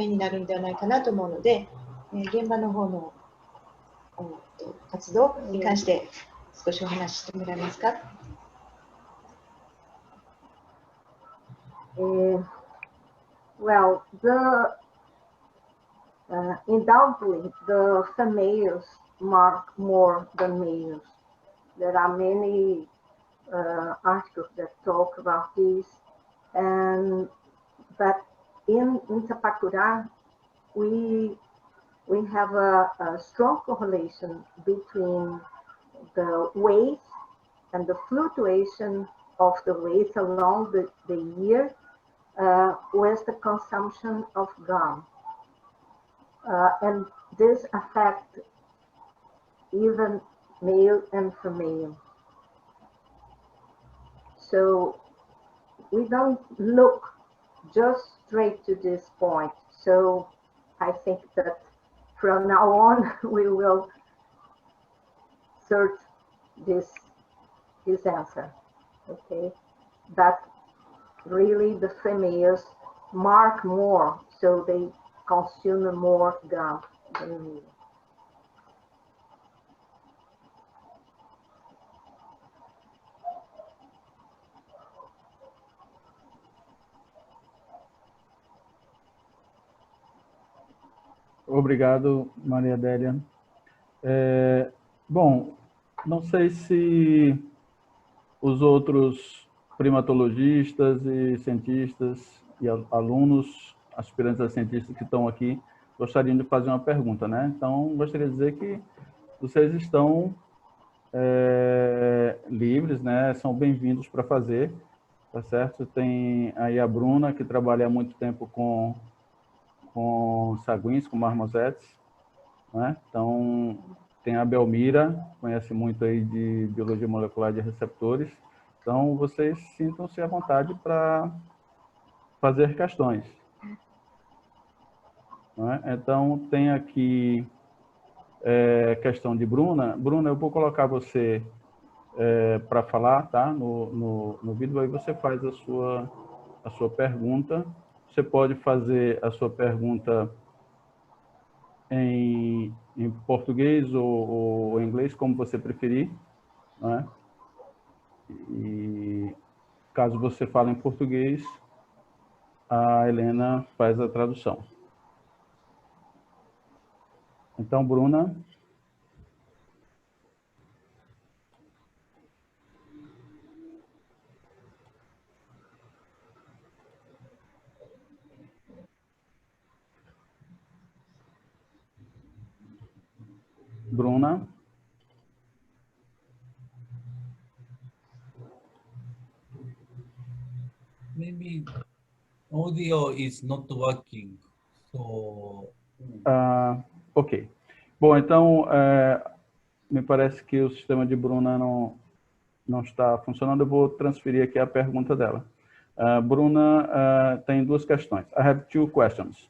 Speaker 3: になるんではないかなと思うので、現場の方の活動に関して少しお話ししてもらえますか?
Speaker 8: Well, undoubtedly, the females mark more than males. There are many articles that talk about this, but in Tapacurá, we have a strong correlation between the weight and the fluctuation of the weight along the year with the consumption of gum. And this affects even male and female. So we don't look just straight to this point. So I think that from now on, we will search this answer, okay? That really the females mark more, so they consume more gum than me.
Speaker 1: Obrigado, Maria Adélia. Bom, não sei se os outros primatologistas e cientistas e alunos, aspirantes a cientistas que estão aqui, gostariam de fazer uma pergunta, né? Então, gostaria de dizer que vocês estão livres, né? São bem-vindos para fazer, tá certo? Tem aí a Bruna, que trabalha há muito tempo com saguins, com marmosetes, né? Então, tem a Belmira, conhece muito aí de biologia molecular de receptores. Então, vocês sintam-se à vontade para fazer questões. Né? Então, tem aqui questão de Bruna. Bruna, eu vou colocar você para falar, tá? No vídeo, aí você faz a sua pergunta. Você pode fazer a sua pergunta em português ou em inglês, como você preferir, né? E caso você fale em português, a Helena faz a tradução. Então, Bruna. Bruna.
Speaker 5: Maybe audio is not working, so...
Speaker 1: Ok. Bom, então, me parece que o sistema de Bruna não está funcionando. Eu vou transferir aqui a pergunta dela. Bruna tem duas questões. I have two questions.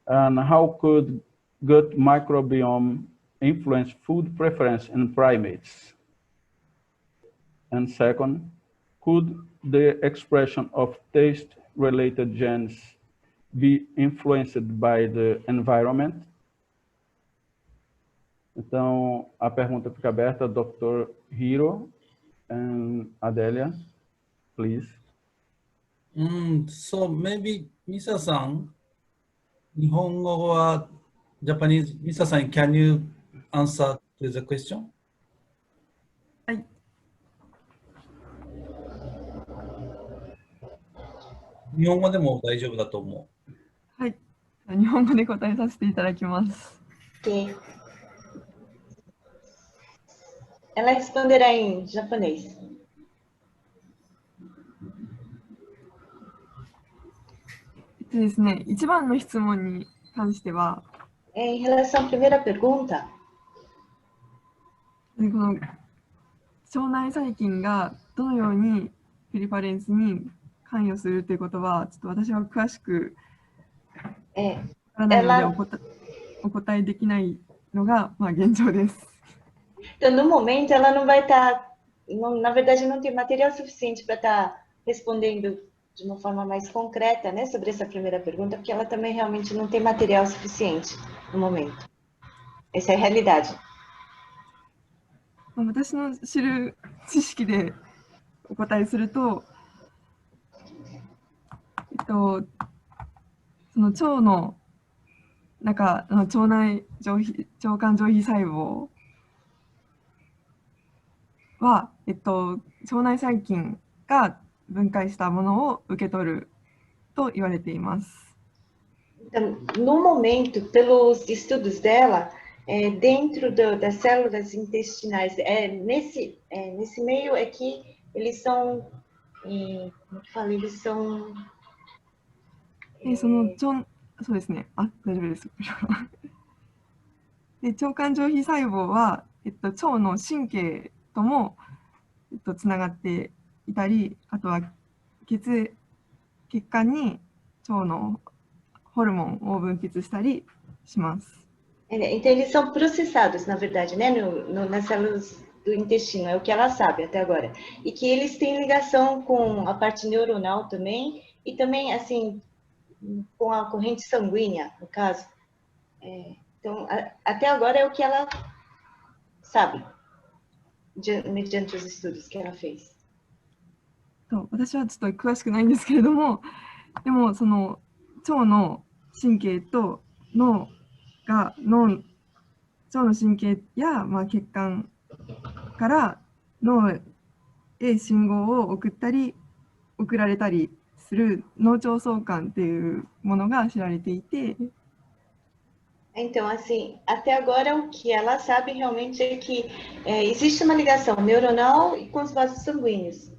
Speaker 1: How could gut microbiome influence food preference in primates? And second, could the expression of taste-related genes be influenced by the environment? Então, a pergunta fica aberta, Dr. Hiro and Adélia, please.
Speaker 5: So maybe Misa-san, 日本語は Japanese. Misa-san, can you answer to the question?
Speaker 6: はい。
Speaker 5: 日本語でも大丈夫だと思う。
Speaker 6: はい。日本語で答えさせていただきます。
Speaker 3: Ok. Ela responderá em japonês.
Speaker 6: ですね、一番の質問に関しては、
Speaker 3: Em relação à primeira pergunta,
Speaker 6: この腸内細菌がどのようにプリファレンスに関与するということは、ちょっと私は詳しくわからないのでお答えできないのが、現状です。
Speaker 3: então, no momento, ela não vai estar, na verdade, não tem material suficiente para estar respondendo de uma forma mais concreta, né, sobre essa primeira pergunta, porque ela também realmente não tem material suficiente no momento. Essa é a realidade.
Speaker 6: 私の知る知識でお答えすると、その腸の中の腸管上皮細胞は、腸内細菌が分解したものを受け取ると言われています。
Speaker 3: Então, no momento, pelos estudos dela, dentro das células intestinais, nesse meio é que eles são, como que fala, eles são...
Speaker 6: そうですね。大丈夫です。で、腸管上皮細胞は、腸の神経とも、つながっていたり、あとは血管に腸のホルモンを分泌したりします。
Speaker 3: Então, eles são processados, na verdade, né, nas células do intestino, é o que ela sabe até agora. E que eles têm ligação com a parte neuronal também, e também, assim, com a corrente sanguínea, no caso. Então, até agora é o que ela sabe, mediante os estudos que ela fez.
Speaker 6: 私はちょっと詳しくないんですけれども、でもその腸の神経と脳の神経や、血管から脳へ信号を送ったり送られたりする脳腸相関っていうものが知られていて。
Speaker 3: Então, assim, até agora o que ela sabe realmente é que existe uma ligação neuronal e com os vasos sanguíneos.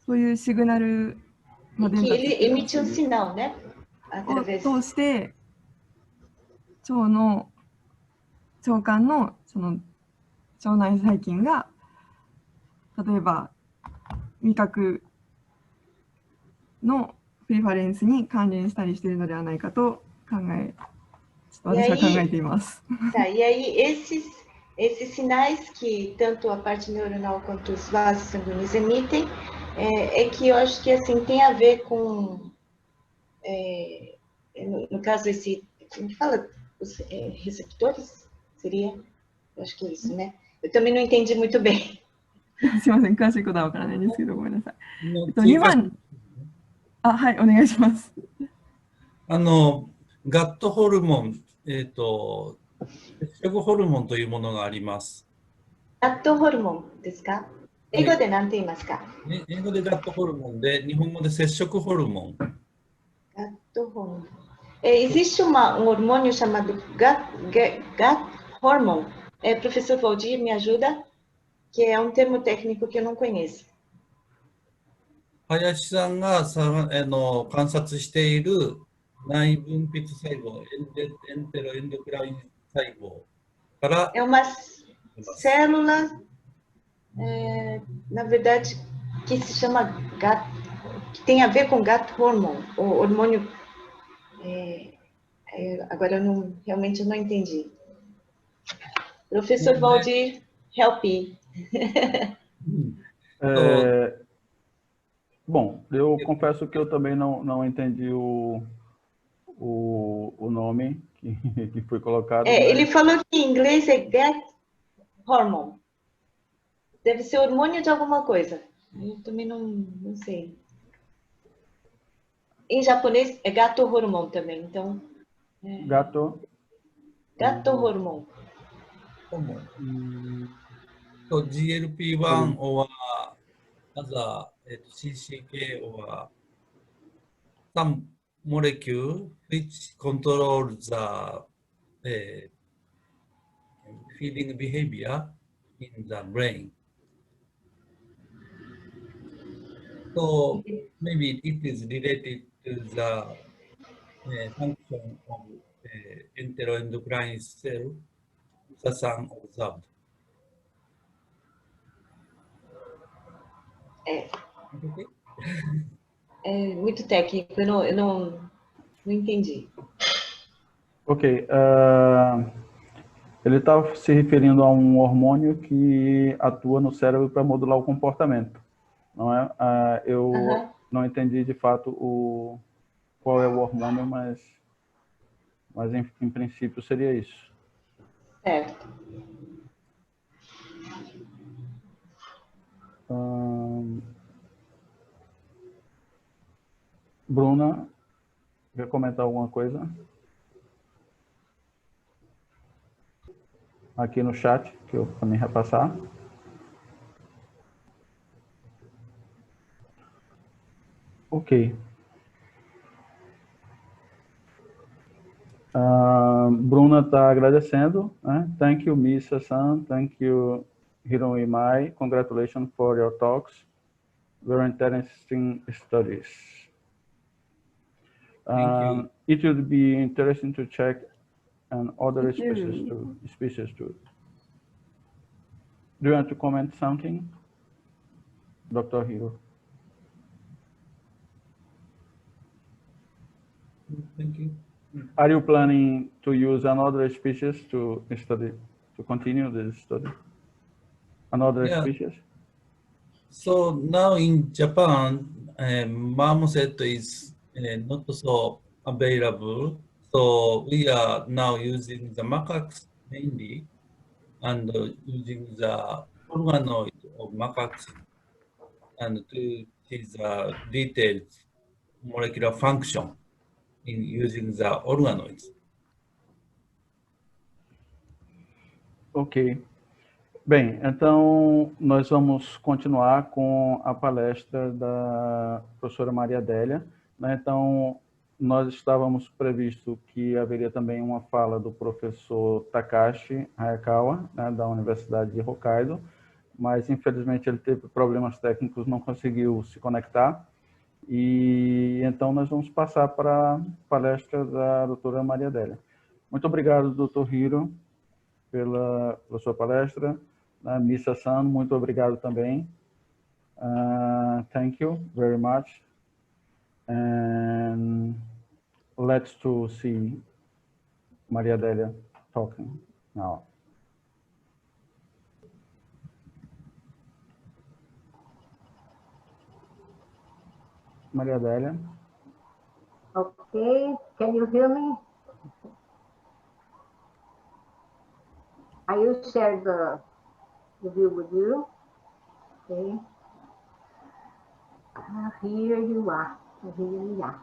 Speaker 6: そういうシグナルの伝達
Speaker 3: ele emite sinal, né?
Speaker 6: を通して腸の腸管のその腸内細菌が例えば味覚のプリファレンスに関連したりしているのではないかと私は考えています。
Speaker 3: Tá, e aí esses sinais que tanto a parte neuronal quanto os vasos sanguíneos emitem é que eu acho que assim tem a ver com no caso como fala, os receptores seria, eu acho que é isso, né? Eu também não entendi muito bem.
Speaker 6: すいません、詳しいことはわからないんですけど、ごめんなさい。2番、はい、お願いします。
Speaker 5: ガットホルモン、接触ホルモンというものがあります。
Speaker 3: ガットホルモンですか？英語で何て言いますか？
Speaker 5: 英語でガットホルモンで、日本語で接触ホルモン。
Speaker 3: ガットホルモン。Existe hormônio chamado gut hormone. Professor Valdir, me ajuda? Que é termo técnico que eu não conheço.
Speaker 5: 林さんが観察している内分泌細胞、エンテロエンドクライン細胞から。
Speaker 3: É uma célula, na verdade, que se chama que tem a ver com gut hormone, o hormônio. Agora eu realmente não entendi. Professor Valdir, help me.
Speaker 1: Bom, eu confesso que eu também não entendi o nome que foi colocado. Mas...
Speaker 3: Ele falou que em inglês é gut hormone. Deve ser hormônio de alguma coisa. Eu também não sei. Em japonês é gato hormone também, então...
Speaker 1: Gato
Speaker 3: hormone.
Speaker 5: GLP-1 or other CCK or some molecule which control the feeding behavior in the brain. So maybe it is related to the function of enteroendocrine cell that are observed.
Speaker 3: É muito técnico, eu não entendi.
Speaker 1: Ok. Ele está se referindo a um hormônio que atua no cérebro para modular o comportamento, não é? Eu não entendi de fato qual é o hormônio, mas em princípio seria isso.
Speaker 3: Certo.
Speaker 1: Bruna, quer comentar alguma coisa? Aqui no chat, que eu para me repassar. Ok. Bruna está agradecendo. Thank you, Misa-san. Thank you, Hiroimai. Congratulations for your talks. Very interesting studies. It would be interesting to check other species too. Do you want to comment something, Dr. Hiro?
Speaker 5: Thank you.
Speaker 1: Are you planning to use another species to study, to continue this study? Another species?
Speaker 5: So now in Japan, marmoset is not so available. So we are now using the macaques mainly and using the organoid of macaques and to see the detailed molecular function in using the organoids.
Speaker 1: Ok. Bem, então nós vamos continuar com a palestra da professora Maria Adélia, né? Então, nós estávamos previsto que haveria também uma fala do professor Takashi Hayakawa, né, da Universidade de Hokkaido, mas infelizmente ele teve problemas técnicos, não conseguiu se conectar, e então nós vamos passar para a palestra da doutora Maria Adélia. Muito obrigado, doutor Hiro, pela sua palestra. Misa-san, muito obrigado também. Thank you very much. And let's to see Maria Adélia talking now. Maria Adélia.
Speaker 8: Okay, can you hear me? I will share the view with you. Okay. Here you are. Here we are.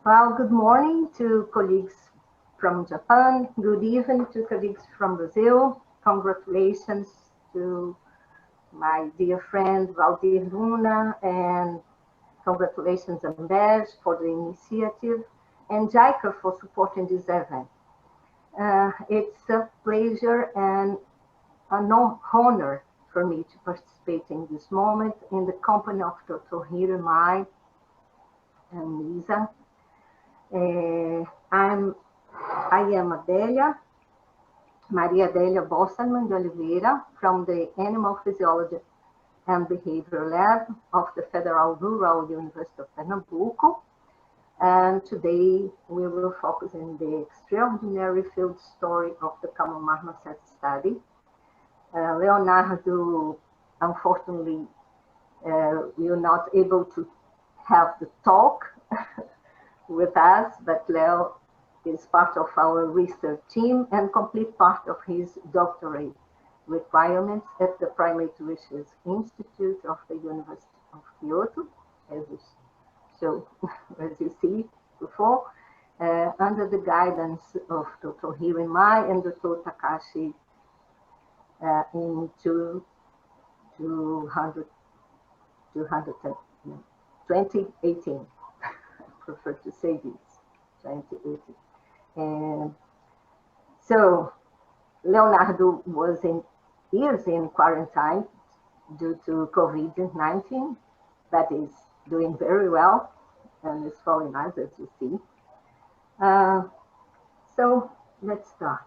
Speaker 8: Well, good morning to colleagues from Japan. Good evening to colleagues from Brazil. Congratulations to my dear friend Valdir Luna, and congratulations ANBEJ for the initiative, and JICA for supporting this event. It's a pleasure and an honor for me to participate in this moment in the company of Dr. Hiro Imai and Lisa. I am Adélia, Maria Adélia Bosselman de Oliveira, from the Animal Physiology and Behavior Lab of the Federal Rural University of Pernambuco. And today we will focus on the extraordinary field story of the common marmoset study. Leonardo, unfortunately, will not able to have the talk with us, but Leo is part of our research team and complete part of his doctorate requirements at the Primate Research Institute of the University of Kyoto, as you see before, under the guidance of Dr. Hiro Imai and Dr. Takashi in 2018. I prefer to say this, 2018. And so Leonardo was years in quarantine due to COVID-19, but is doing very well and is following us, as you see. So let's start.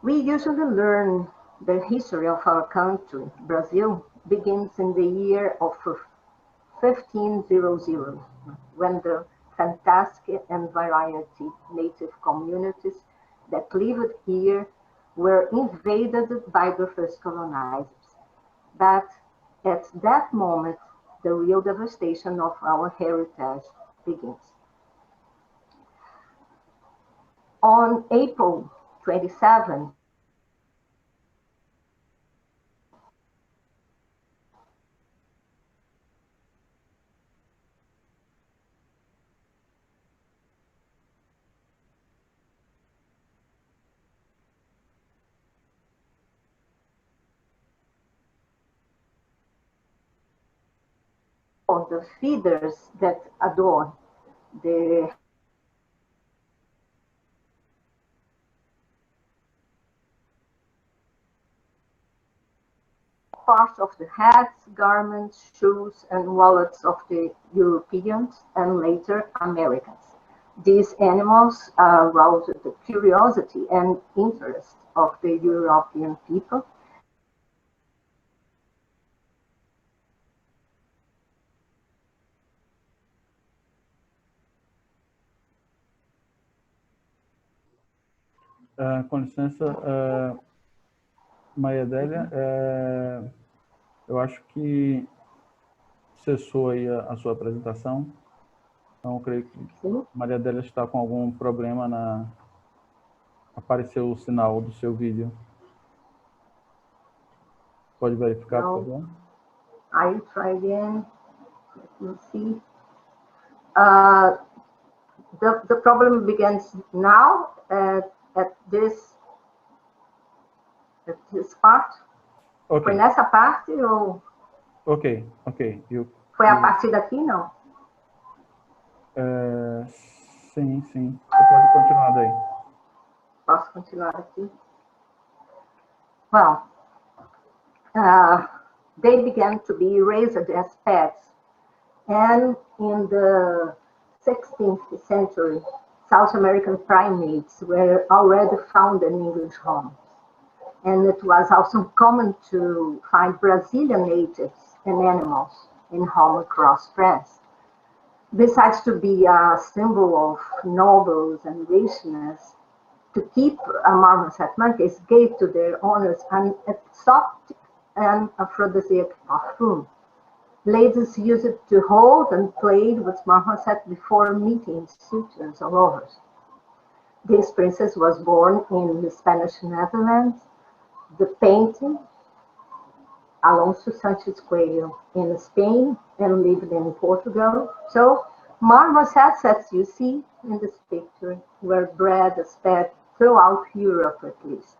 Speaker 8: We usually learn the history of our country, Brazil, begins in the year of 1500, when the fantastic and variety native communities that lived here were invaded by the first colonizers. But at that moment, the real devastation of our heritage begins. On April 27, the feeders that adorn the parts of the hats, garments, shoes, and wallets of the Europeans and later Americans. These animals aroused the curiosity and interest of the European people.
Speaker 1: Com licença, Maria Adélia, eu acho que cessou aí a sua apresentação, então eu creio que Maria Adélia está com algum problema Apareceu o sinal do seu vídeo. Pode verificar, por favor?
Speaker 8: I try again. Let me see. The problem begins now at this part.
Speaker 1: Okay.
Speaker 8: Foi nessa parte ou?
Speaker 1: Ok.
Speaker 8: Foi a partir daqui, não?
Speaker 1: Sim. Você pode continuar daí.
Speaker 8: Posso continuar aqui? Well, they began to be raised as pets, and in the 16th century, South American primates were already found in English homes. And it was also common to find Brazilian natives and animals in home across France. Besides to be a symbol of nobles and richness, to keep marmoset monkeys gave to their owners an exotic and aphrodisiac perfume. Ladies used it to hold and played with marmoset before meeting suitors or lovers. This princess was born in the Spanish Netherlands. The painting, Alonso Sanchez Coelho, in Spain and lived in Portugal. So marmosets, as you see in this picture, were bred as pets throughout Europe at least.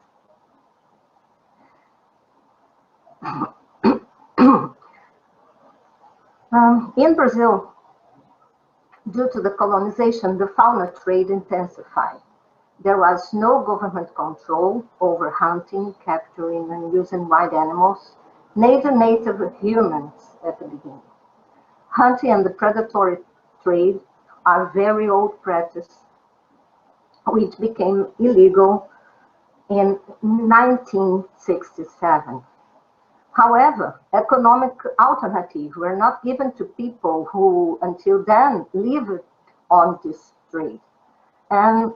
Speaker 8: In Brazil, due to the colonization, the fauna trade intensified. There was no government control over hunting, capturing, and using wild animals, neither native humans at the beginning. Hunting and the predatory trade are very old practice, which became illegal in 1967. However, economic alternatives were not given to people who until then lived on this trade and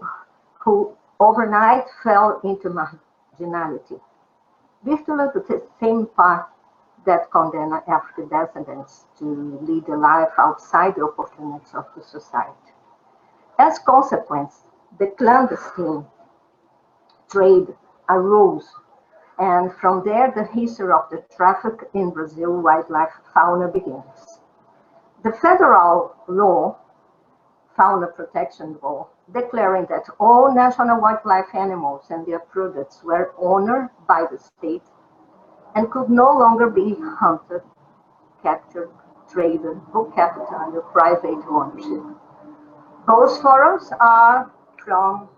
Speaker 8: who overnight fell into marginality. Virtually the same path that condemned African descendants to lead a life outside the opportunities of the society. As consequence, the clandestine trade arose, and from there the history of the traffic in Brazil wildlife fauna begins. The federal law, Fauna Protection Law, declaring that all national wildlife animals and their products were owned by the state and could no longer be hunted, captured, traded, or kept under private ownership. Those photos are from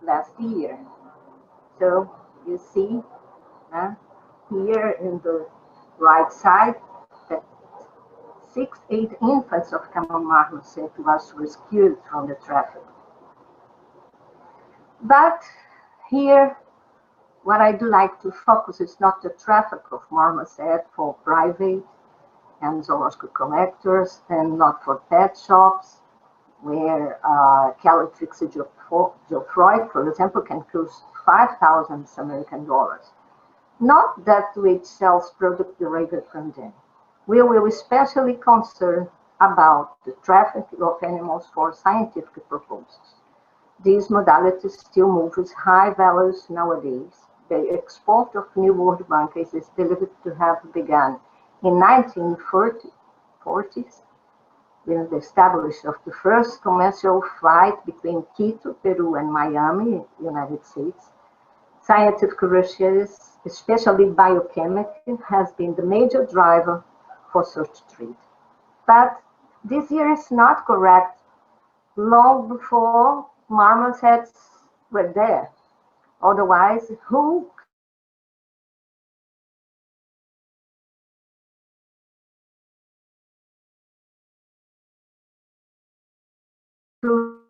Speaker 8: last year. So you see here in the right side that 8 infants of common marmoset was rescued from the traffic. But here, what I'd like to focus is not the traffic of marmoset for private and zoological collectors, and not for pet shops, where Calitrix Geoffroy, for example, can cost $5,000 American dollars. Not that which sells product derived from them. We will especially concern about the trafficking of animals for scientific purposes. These modalities still move with high values nowadays. The export of New World monkeys is believed to have begun in 1940s, with the establishment of the first commercial flight between Quito, Peru, and Miami, United States. Scientific research, especially biochemistry, has been the major driver for such trade. But this year is not correct. Long before marmosets were there. Otherwise, who could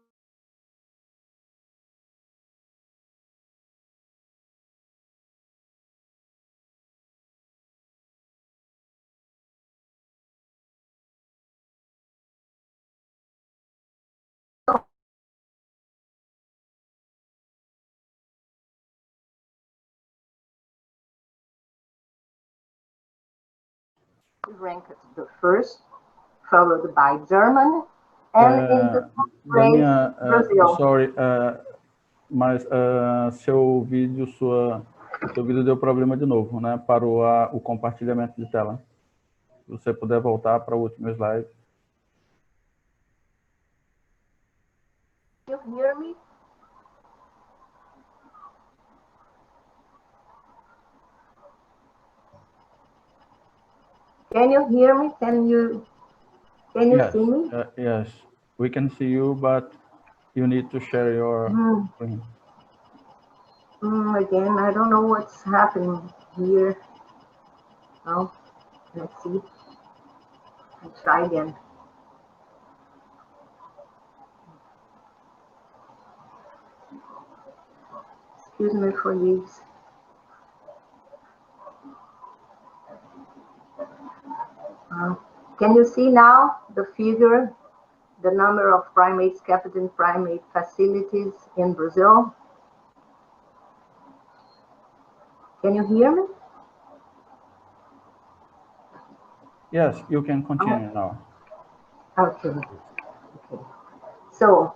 Speaker 8: ranked the first, followed by Germany, and in the third place, Brazil.
Speaker 1: Sorry, mas seu vídeo deu problema de novo, né? Parou o compartilhamento de tela. Se você puder voltar para o último slide.
Speaker 8: You hear me? Can you hear me? Can you
Speaker 1: Yes,
Speaker 8: see me?
Speaker 1: yes, we can see you, but you need to share your screen.
Speaker 8: Again, I don't know what's happening here. Oh, let's see. I'll try again. Excuse me for this. Can you see now the figure, the number of primates kept in primate facilities in Brazil? Can you hear me?
Speaker 1: Yes, you can continue now.
Speaker 8: Okay. So,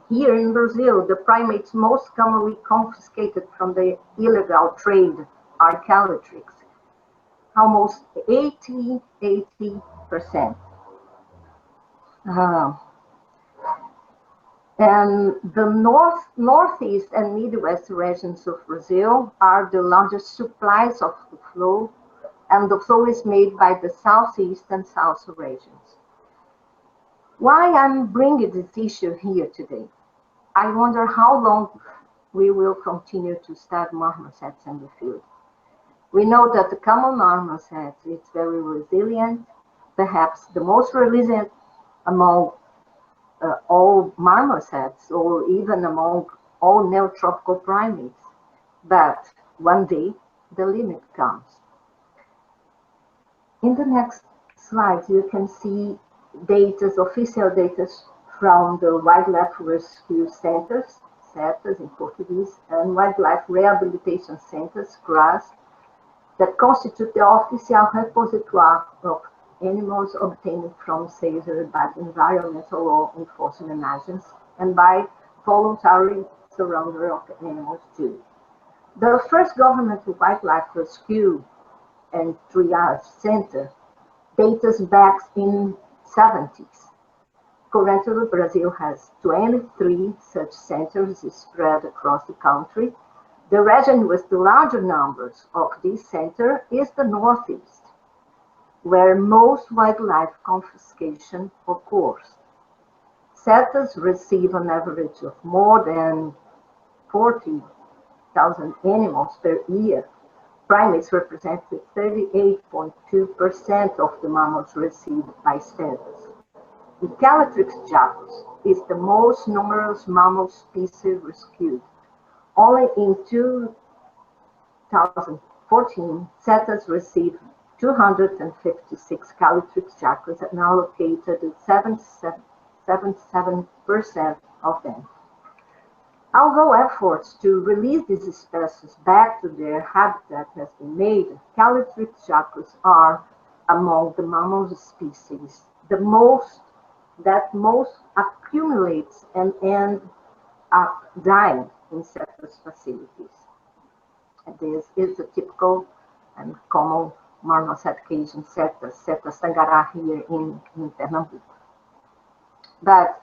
Speaker 8: here in Brazil, the primates most commonly confiscated from the illegal trade are callitrichs, almost 80%. And the northeast and midwest regions of Brazil are the largest supplies of the flow, and the flow is made by the southeast and south regions. Why I'm bringing this issue here today? I wonder how long we will continue to study marmosets in the field. We know that the common marmoset is very resilient, perhaps the most resilient among all marmosets, or even among all neotropical primates. But one day, the limit comes. In the next slide, you can see official data from the Wildlife Rescue Centers, CETAs in Portuguese, and Wildlife Rehabilitation Centers, CRAS, that constitute the official repository of animals obtained from seizure by environmental law enforcement agents and by voluntary surrender of animals too. The first government wildlife rescue and triage center dates back in 70s. Currently, Brazil has 23 such centers spread across the country. The region with the larger numbers of these centers is the Northeast, where most wildlife confiscation occurs. CETAs receive an average of more than 40,000 animals per year. Primates represent 38.2% of the mammals received by CETAs. The Callitrix jacus is the most numerous mammal species rescued. Only in 2014, CETAs received 256 Callitrix jacus and allocated 77% of them. Although efforts to release these species back to their habitat has been made, Callitrix jacus are among the mammal species that most accumulates and end up dying in CETAs facilities. And this is a typical and common marmoset case in CETAs Tangará here in Pernambuco. But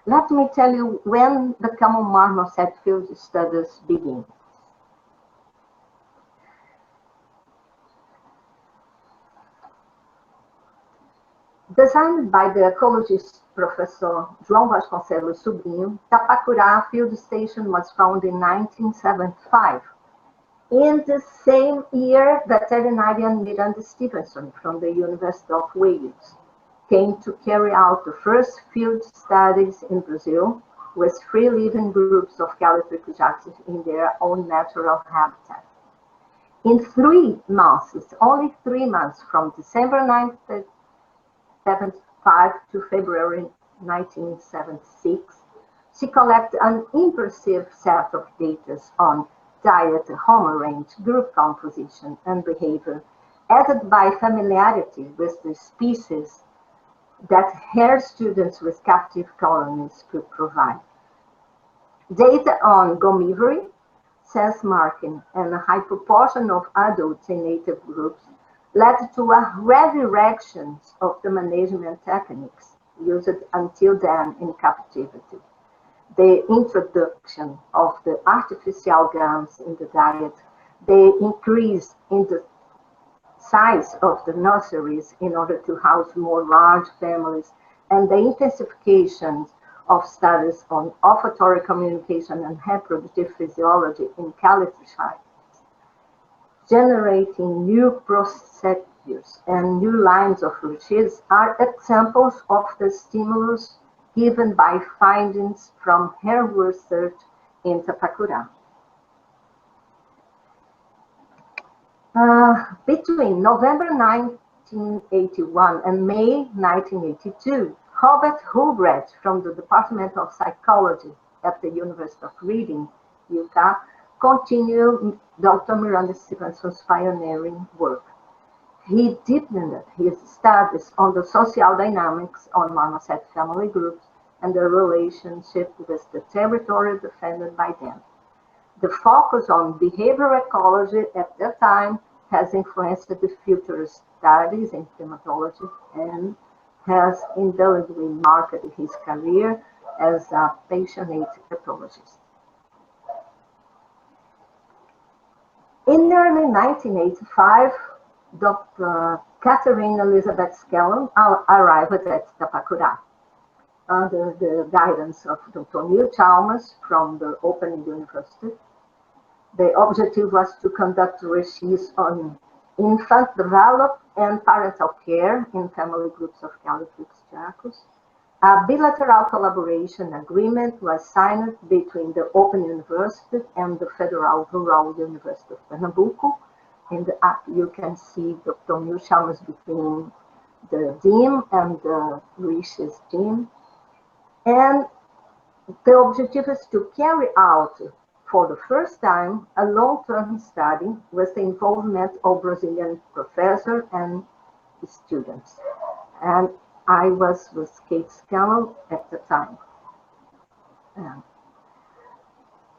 Speaker 8: let me tell you when the common marmoset field studies begin. Designed by the ecologist Professor João Vasconcelos Sobrinho, Tapacurá Field Station was founded in 1975. In the same year, veterinarian Miranda Stevenson from the University of Wales came to carry out the first field studies in Brazil with free living groups of Callitrix jacus in their own natural habitat. In 3 months, only 3 months from December 1975 to February 1976, she collected an impressive set of data on diet, home range, group composition, and behavior added by familiarity with the species that her students with captive colonies could provide. Data on gommivory, sense marking, and a high proportion of adults in native groups led to a redirection of the management techniques used until then in captivity. The introduction of the artificial gums in the diet, the increase in the size of the nurseries in order to house more large families, and the intensification of studies on olfactory communication and reproductive physiology in quality sites, generating new procedures and new lines of research are examples of the stimulus given by findings from her research in Tapacurá. Between November 1981 and May 1982, Robert Hubrecht from the Department of Psychology at the University of Reading, Utah, continued Dr. Miranda Stevenson's pioneering work. He deepened his studies on the social dynamics on marmoset family groups and their relationship with the territory defended by them. The focus on behavioral ecology at that time has influenced the future studies in primatology and has indelibly marked his career as a passionate ethologist. In early 1985, Dr. Catherine Elizabeth Skellum arrived at Tapacurá under the guidance of Dr. Neil Chalmers from the Open University. The objective was to conduct research on infant development and parental care in family groups of Caliphix jacos. A bilateral collaboration agreement was signed between the Open University and the Federal Rural University of Pernambuco. In the app, you can see Dr. Neil Chalmers between the dean and the research team. And the objective is to carry out, for the first time, a long-term study with the involvement of Brazilian professors and students. And I was with Kate Skellum at the time.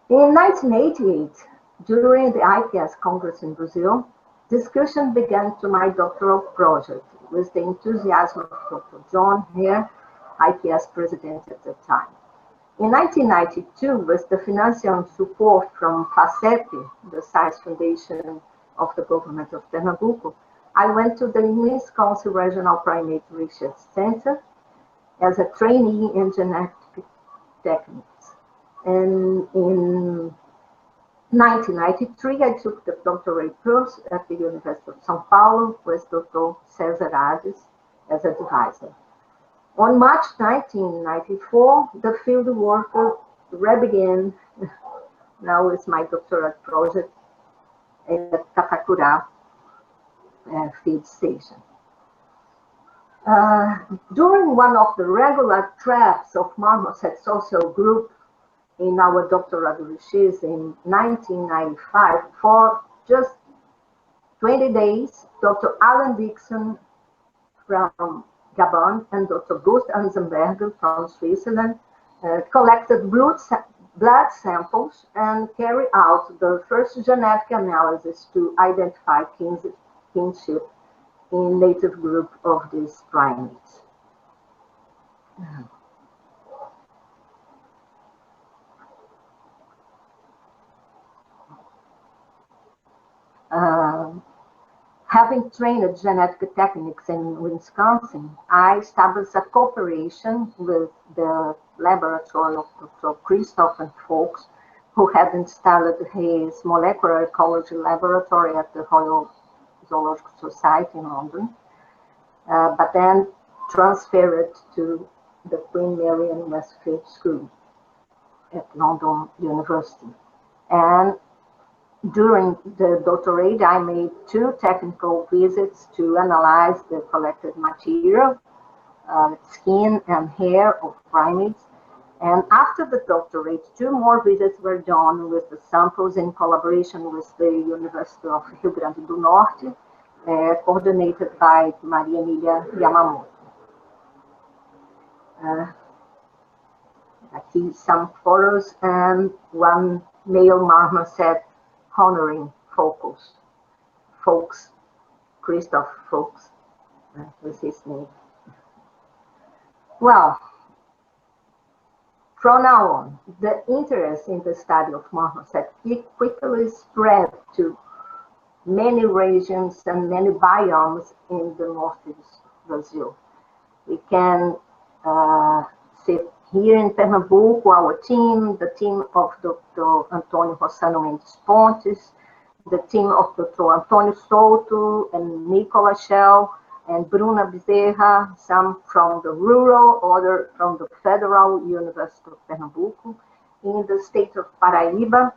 Speaker 8: In 1988, during the IPS Congress in Brazil, discussion began to my doctoral project with the enthusiasm of Dr. John Hare, IPS president at the time. In 1992, with the financial support from FACEP, the Science Foundation of the Government of Pernambuco, I went to the Wisconsin Regional Primate Research Center as a trainee in genetic techniques. And in 1993, I took the doctorate course at the University of São Paulo with Dr. César Hades as advisor. On March 1994, the field work began. Now is my doctorate project at Tapacurá field station. During one of the regular trips of marmoset social group in our doctoral research in 1995, for just 20 days, Dr. Alan Dixon from Gabon and Dr. Gust Anzenberger from Switzerland collected blood samples and carried out the first genetic analysis to identify kinship in native group of these primates. Having trained genetic techniques in Wisconsin, I established a cooperation with the laboratory of Dr. Christopher Fox, who had installed his molecular ecology laboratory at the Royal Zoological Society in London, but then transferred it to the Queen Mary and Westfield School at London University. And during the doctorate, I made 2 technical visits to analyze the collected material, skin and hair of primates. And after the doctorate, 2 more visits were done with the samples in collaboration with the University of Rio Grande do Norte coordinated by Maria Emilia Yamamoto. I see some photos and one male marmoset honoring Focus, Christoph Fuchs was his name. Well, from now on, the interest in the study of marmoset quickly spread to many regions and many biomes in the northeast Brazil. We can see here in Pernambuco, our team, the team of Dr. Antônio Rossano Mendes Pontes, the team of Dr. Antônio Souto and Nicola Schell and Bruna Bezerra, some from the rural, other from the Federal University of Pernambuco. In the state of Paraíba,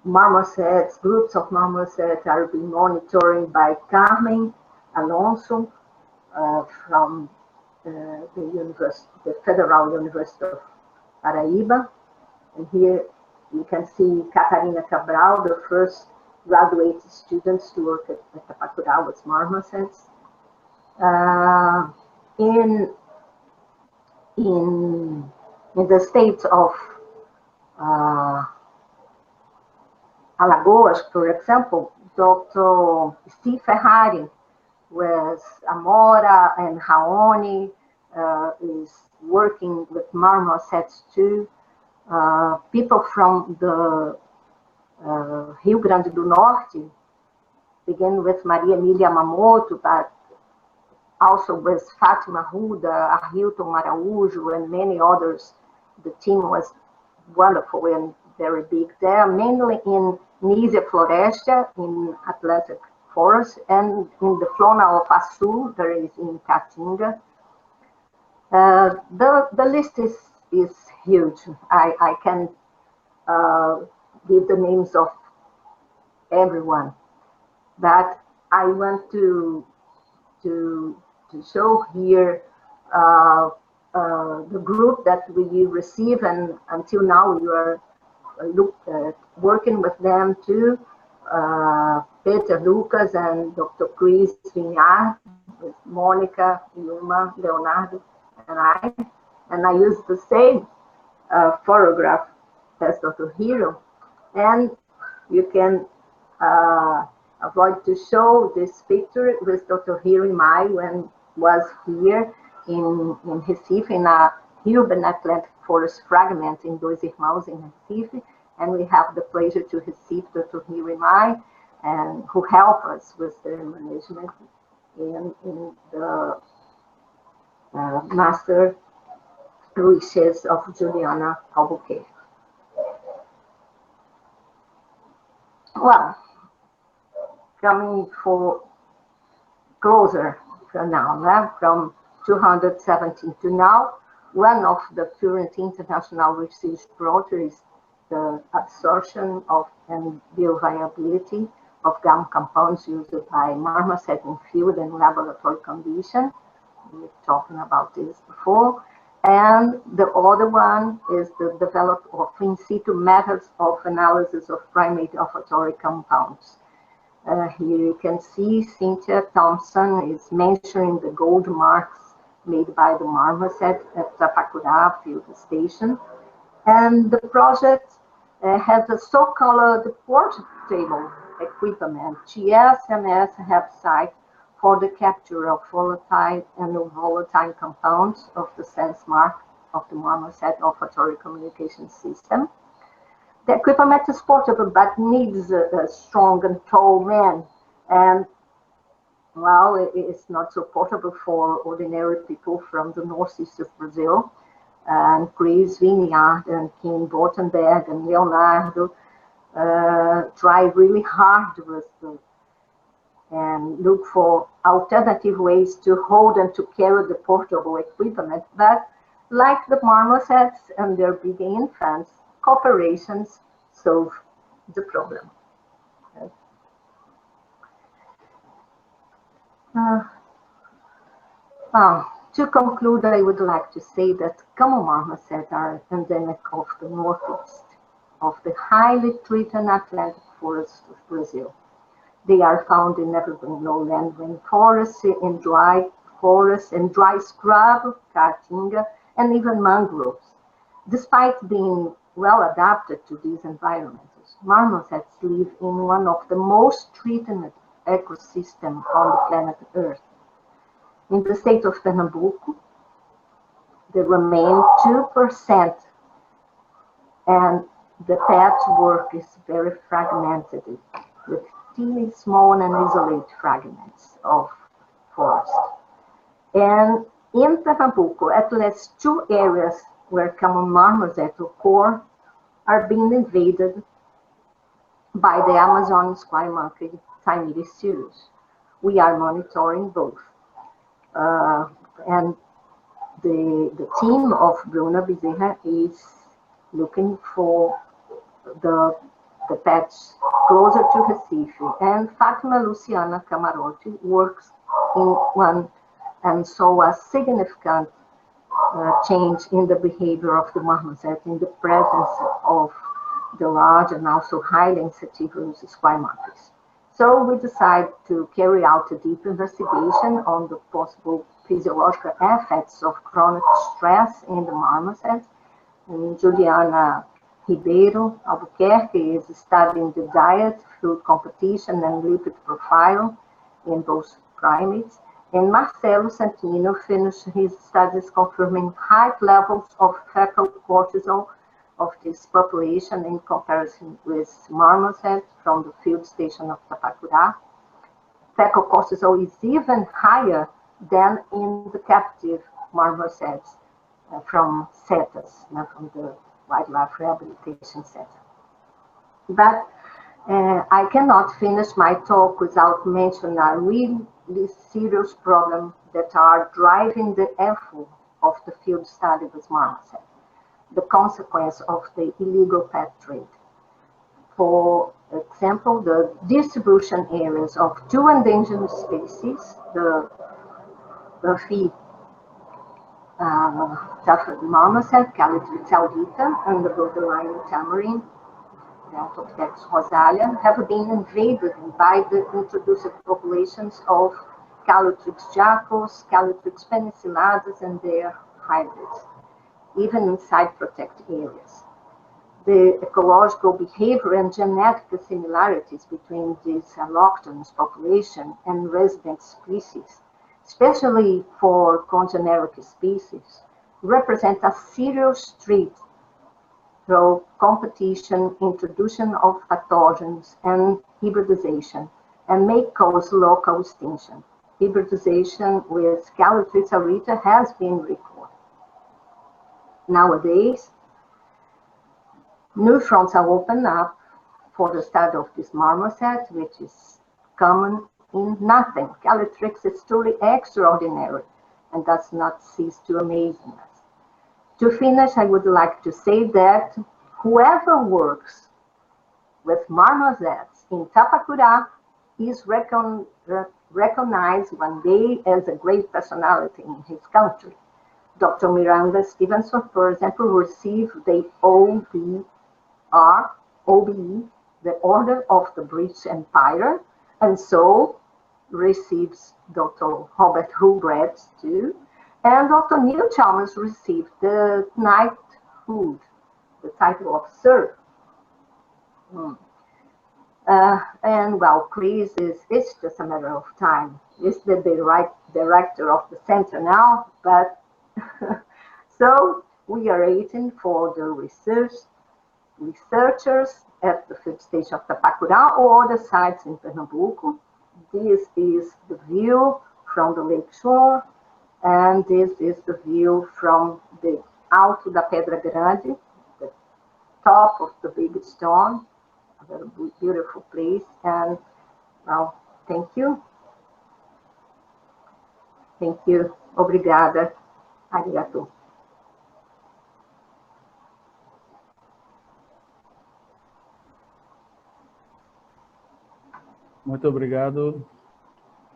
Speaker 8: marmosets, groups of marmosets are being monitored by Carmen Alonso from the Federal University of Paraíba. And here you can see Catarina Cabral, the first graduate students to work at Tapacurá with marmosets. In the state of Alagoas, for example, Dr. Steve Ferrari with Amora and Raoni is working with marmosets too. People from the Rio Grande do Norte, begin with Maria Emilia Yamamoto, but also with Fátima Ruda, Arilton Araújo, and many others. The team was wonderful and very big there, mainly in Nízia Floresta, in Atlantic Forest, and in the Flona of Açu, there is in Caatinga. The list is huge. I can give the names of everyone, but I want to show here the group that we receive, and until now we are working with them too. Peter Lucas and Dr. Chris Vignard, with Monica, Yuma, Leonardo, and I. And I use the same photograph as Dr. Hiro. And you can avoid to show this picture with Dr. Hiro Imai when was here in Recife, in a urban Atlantic Forest fragment in Dois Irmãos in Recife. And we have the pleasure to receive Dr. Hiro Imai, and who help us with the management in the master wishes of Juliana Albuquerque. Well, coming for closer from now, from 217 to now, one of the current international research projects is the absorption of and bioavailability of gum compounds used by marmoset in field and laboratory conditions. We were talking about this before. And the other one is the development of in situ methods of analysis of primate olfactory compounds. Here you can see Cynthia Thompson is mentioning the gold marks made by the marmoset at Tapacurá field station. And the project has a so-called portable equipment, GSMS herbicide, for the capture of volatile and non-volatile compounds of the sense mark of the marmoset olfactory communication system. The equipment is portable but needs a strong and tall man, and well, it is not so portable for ordinary people from the northeast of Brazil. And Chris Vignard and Kim Bortenberg and Leonardo try really hard with and look for alternative ways to hold and to carry the portable equipment. But like the marmosets and their big infants, cooperations solve the problem. To conclude, I would like to say that common marmosets are endemic of the northeast, of the highly threatened Atlantic forests of Brazil. They are found in evergreen lowland rainforests, in dry forests, in dry scrub, caatinga, and even mangroves. Despite being well adapted to these environments, marmosets live in one of the most threatened ecosystems on the planet Earth. In the state of Pernambuco, they remain 2%, and the patchwork is very fragmented, with teeny small and isolated fragments of forest. And in Pernambuco, at least 2 areas where common marmoset occur are being invaded by the Amazon square monkey Timidus sirius. We are monitoring both. And the team of Bruna Bezerra is looking for the patch closer to Recife, and Fátima Luciana Camarote works in one and saw a significant change in the behavior of the marmoset in the presence of the large and also highly insectivorous square monkeys. So we decided to carry out a deep investigation on the possible physiological effects of chronic stress in the marmoset. And Juliana Ribeiro Albuquerque is studying the diet, food competition, and lipid profile in those primates. And Marcelo Santino finished his studies confirming high levels of fecal cortisol of this population in comparison with marmoset from the field station of Tapacurá. Fecal cortisol is even higher than in the captive marmosets from CETAs, from the Wildlife Rehabilitation Center. But I cannot finish my talk without mentioning a really serious problem that are driving the effort of the field study with marmoset, the consequence of the illegal pet trade. For example, the distribution areas of 2 endangered species, the Buffy tufted marmoset, Calithrix saudita, and the borderline tamarin, Toptex rosalia, have been invaded by the introduced populations of Calithrix jaccos, Calithrix penicillatus, and their hybrids, even inside protected areas. The ecological behavior and genetic similarities between this alloctonous population and resident species, especially for congeneric species, represent a serious threat through competition, introduction of pathogens, and hybridization, and may cause local extinction. Hybridization with Calithrix aurita has been recorded. Nowadays, new fronts are opened up for the study of this marmoset, which is common in nothing. Calithrix is truly extraordinary and does not cease to amaze us. To finish, I would like to say that whoever works with marmosets in Tapacurá is recognized one day as a great personality in his country. Dr. Miranda Stevenson, for example, received the OBE, the Order of the British Empire, and so receives Dr. Robert Hubert too. And Dr. Neil Chalmers received the knighthood, the title of Sir. And well, Chris it's just a matter of time. He's the director of the center now, but so we are waiting for the researchers at the field station of Tapacurá or other sites in Pernambuco. This is the view from the lake shore, and this is the view from the Alto da Pedra Grande, the top of the big stone, a very beautiful place. And well, thank you. Thank you. Obrigada. Arigato.
Speaker 1: Muito obrigado,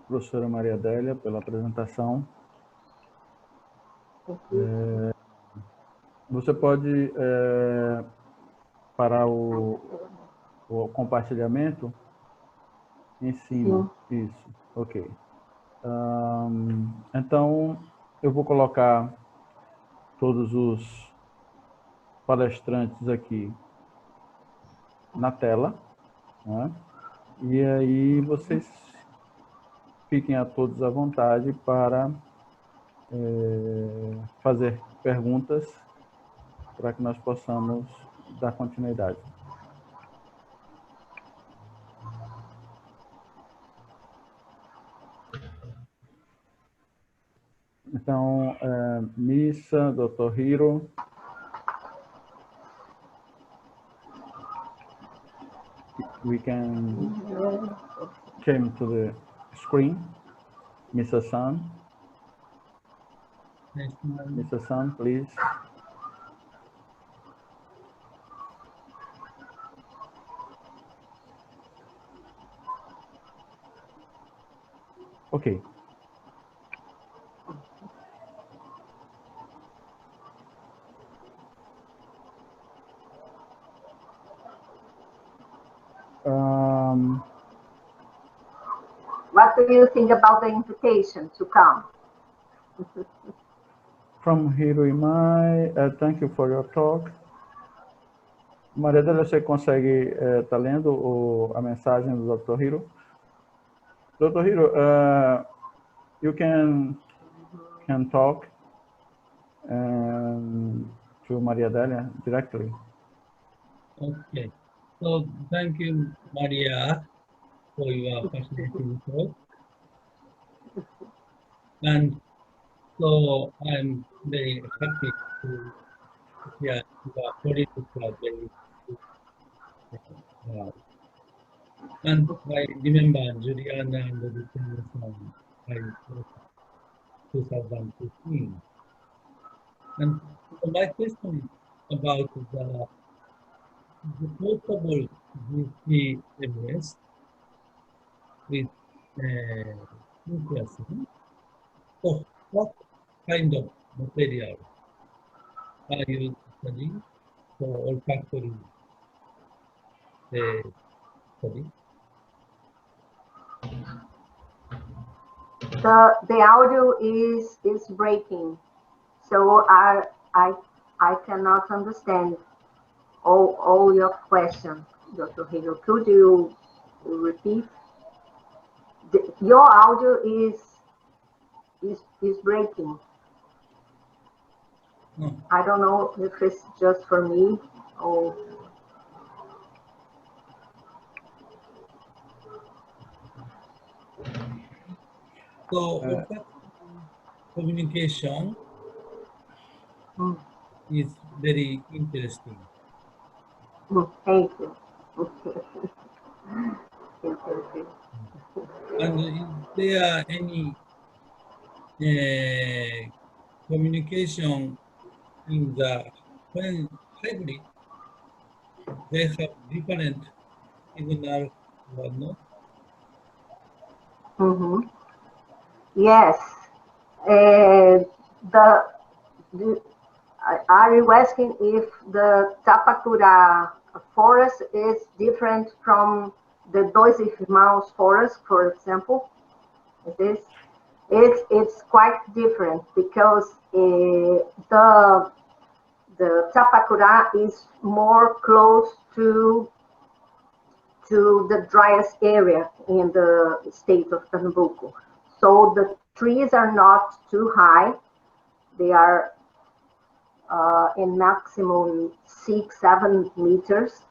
Speaker 1: professora Maria Adélia, pela apresentação. Você pode parar o o compartilhamento em cima. Isso, ok. Então, eu vou colocar todos os palestrantes aqui na tela, né? E aí vocês fiquem a todos à vontade para fazer perguntas para que nós possamos dar continuidade. Então, Missa, Dr. Hiro. We can come to the screen. Mr. San. Mr. San, please. Okay.
Speaker 8: What do you think about the invitation to come?
Speaker 1: From Hiro Imai, thank you for your talk. Maria Adélia, você consegue estar lendo a mensagem do Dr. Hiro? Dr. Hiro, you can talk to Maria Adélia directly.
Speaker 5: Okay. So thank you, Maria, for your fascinating talk. And so I'm very happy to hear your political very and I remember Juliana and the from 2015. And so my question is about the portable GPMS with nucleus. So what kind of material are you studying for olfactory study?
Speaker 8: The audio is breaking, so I cannot understand all your questions, Dr. Hiro. Could you repeat? Your audio is breaking.
Speaker 5: No.
Speaker 8: I don't know if it's just for me or.
Speaker 5: So communication is very interesting.
Speaker 8: Thank you.
Speaker 5: And is there any communication in the when hybrid? They have different signal or not?
Speaker 8: Yes. Are you asking if the Tapacura forest is different from the Dois Irmãos forest, for example? It's quite different because the Tapacura is more close to the driest area in the state of Pernambuco. So the trees are not too high. They are in maximum 6-7 meters.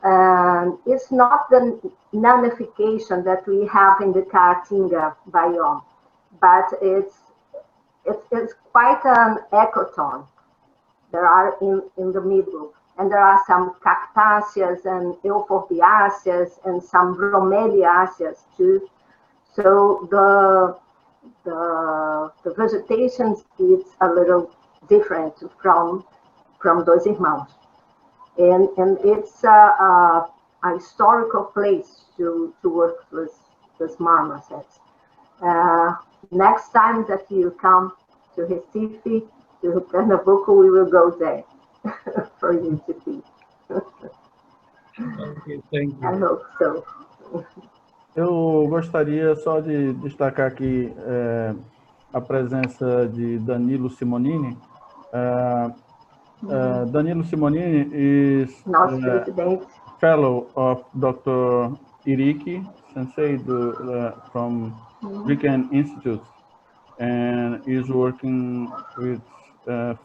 Speaker 8: And it's not the nanification that we have in the Caatinga biome, but it's quite an ecotone. There are in the middle, and there are some cactaceae and euphorbiaceae and some bromeliaceae too. So the vegetation is a little different from Dois Irmãos, and it's a historical place to work with marmosets. Next time that you come to Recife, to Pernambuco, we will go there for you to see.
Speaker 5: Okay, thank
Speaker 8: I
Speaker 5: you.
Speaker 8: hope so.
Speaker 1: Eu gostaria só de destacar aqui a presença de Danilo Simonini. Danilo Simonini is
Speaker 8: Nosso presidente.
Speaker 1: fellow of Dr. Iriki Sensei from Riken Institute, and is working with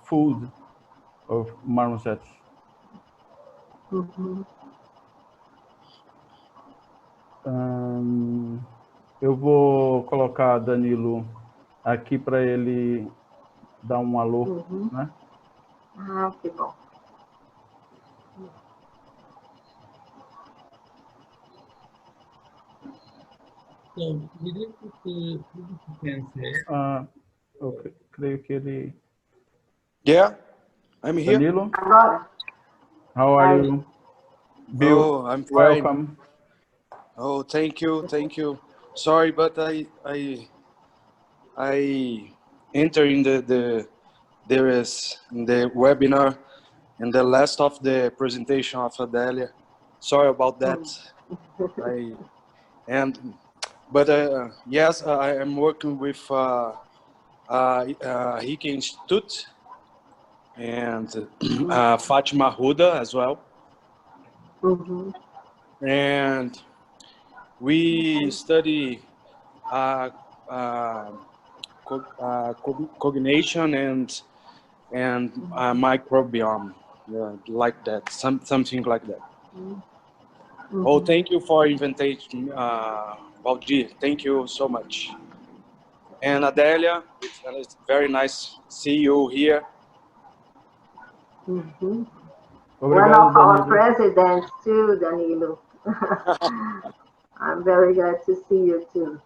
Speaker 1: food of marmosets. Eu vou colocar Danilo aqui para ele dar um alô, né?
Speaker 8: Ah, que bom.
Speaker 5: So, related to Sensei,
Speaker 1: Eu creio que ele...
Speaker 9: Yeah, I'm here.
Speaker 1: Danilo,
Speaker 8: Agora,
Speaker 1: how are you? Bill,
Speaker 9: Oh, I'm fine.
Speaker 1: welcome.
Speaker 9: Oh, thank you, thank you. Sorry, but I enter in the webinar in the last of the presentation of Adelia. Sorry about that. Yes, I am working with Riken Institute and Fatima Huda as well. And we study cognition and microbiome, like that, something like that. Oh, thank you for invitation, Valdir. Thank you so much. And Adelia, it's very nice to see you here.
Speaker 8: one
Speaker 1: Obrigado,
Speaker 8: of our
Speaker 1: Danilo.
Speaker 8: presidents too, Danilo. I'm very glad to see you too.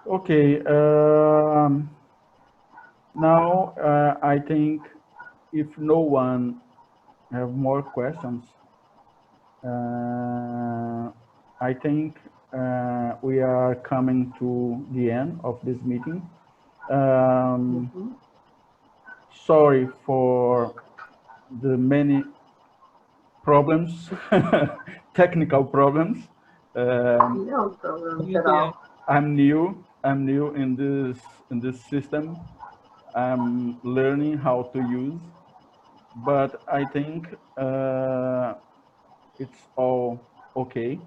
Speaker 1: Okay. Now, I think if no one have more questions, I think we are coming to the end of this meeting. Sorry for the many problems, technical problems.
Speaker 8: No problems at all.
Speaker 1: I'm new in this system. I'm learning how to use, but I think it's all okay.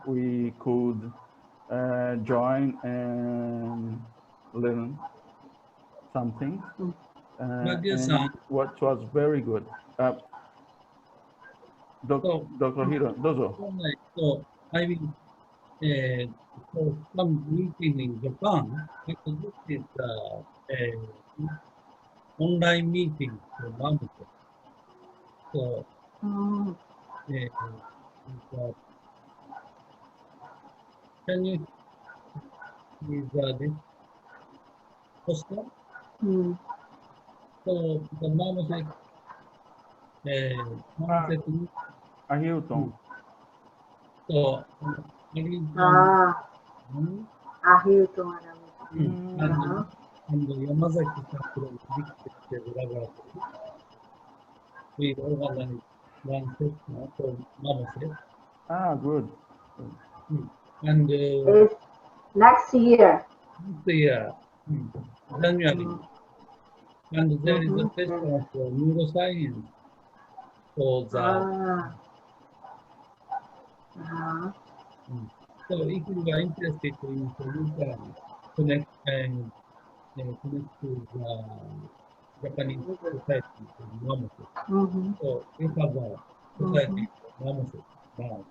Speaker 1: We could join and learn something. And what was very good. Dr. Hiro, dozo.
Speaker 5: So, I mean, for some meeting in Japan, because this is online meeting for Marmosets. So, can you use this poster? So, the Marmoset,
Speaker 1: Ailton.
Speaker 5: So,
Speaker 8: Ailton.
Speaker 5: And Yamazaki from Laboratory, we organized one session for Marmoset.
Speaker 1: Good.
Speaker 5: And
Speaker 8: It's next year.
Speaker 5: January. And there is a session for neuroscience for the. So if you are interested in solution, connect to the Japanese society for Marmoset. So we have a society for Marmoset now.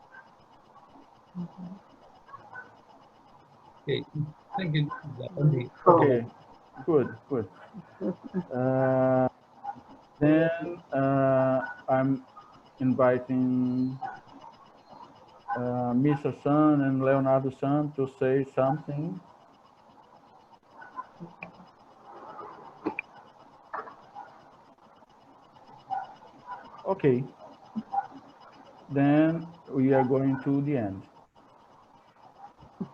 Speaker 5: Okay, thank you.
Speaker 1: Okay, good. Then I'm inviting Misa-san and Leonardo-san to say something. Okay. Then we are going to the end.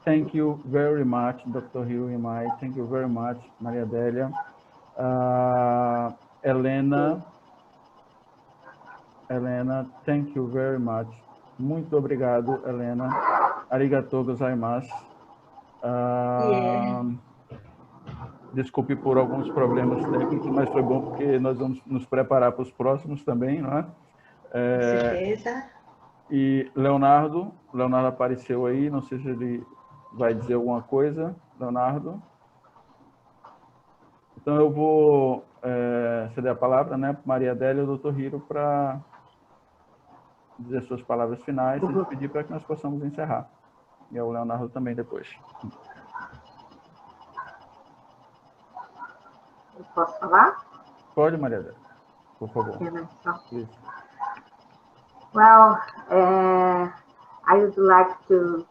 Speaker 1: Thank you very much, Dr. Hiro Imai. Thank you very much, Maria Delia. Elena, Helena, thank you very much. Muito obrigado, Helena. Arigatou gozaimasu. Desculpe por alguns problemas técnicos, mas foi bom porque nós vamos nos preparar para os próximos também, não é?
Speaker 3: Com certeza.
Speaker 1: E Leonardo apareceu aí, não sei se ele vai dizer alguma coisa. Leonardo? Então eu vou ceder a palavra, né, para Maria Adélia e o Dr. Hiro para dizer suas palavras finais e pedir para que nós possamos encerrar. E ao Leonardo também depois.
Speaker 8: Eu posso falar?
Speaker 1: Pode, Maria Adélia, por favor.
Speaker 8: Well, I would like to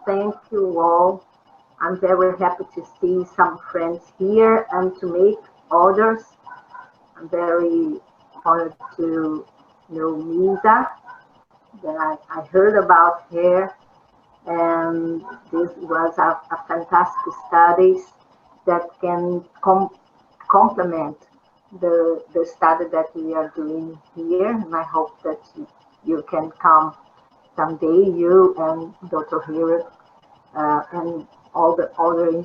Speaker 8: thank you all. I'm very happy to see some friends here and to meet others. I'm very honored to know Misa, that I heard about her, and this was a fantastic studies that can complement the study that we are doing here, and I hope that you can come someday, you and Dr. Hiro, and all the other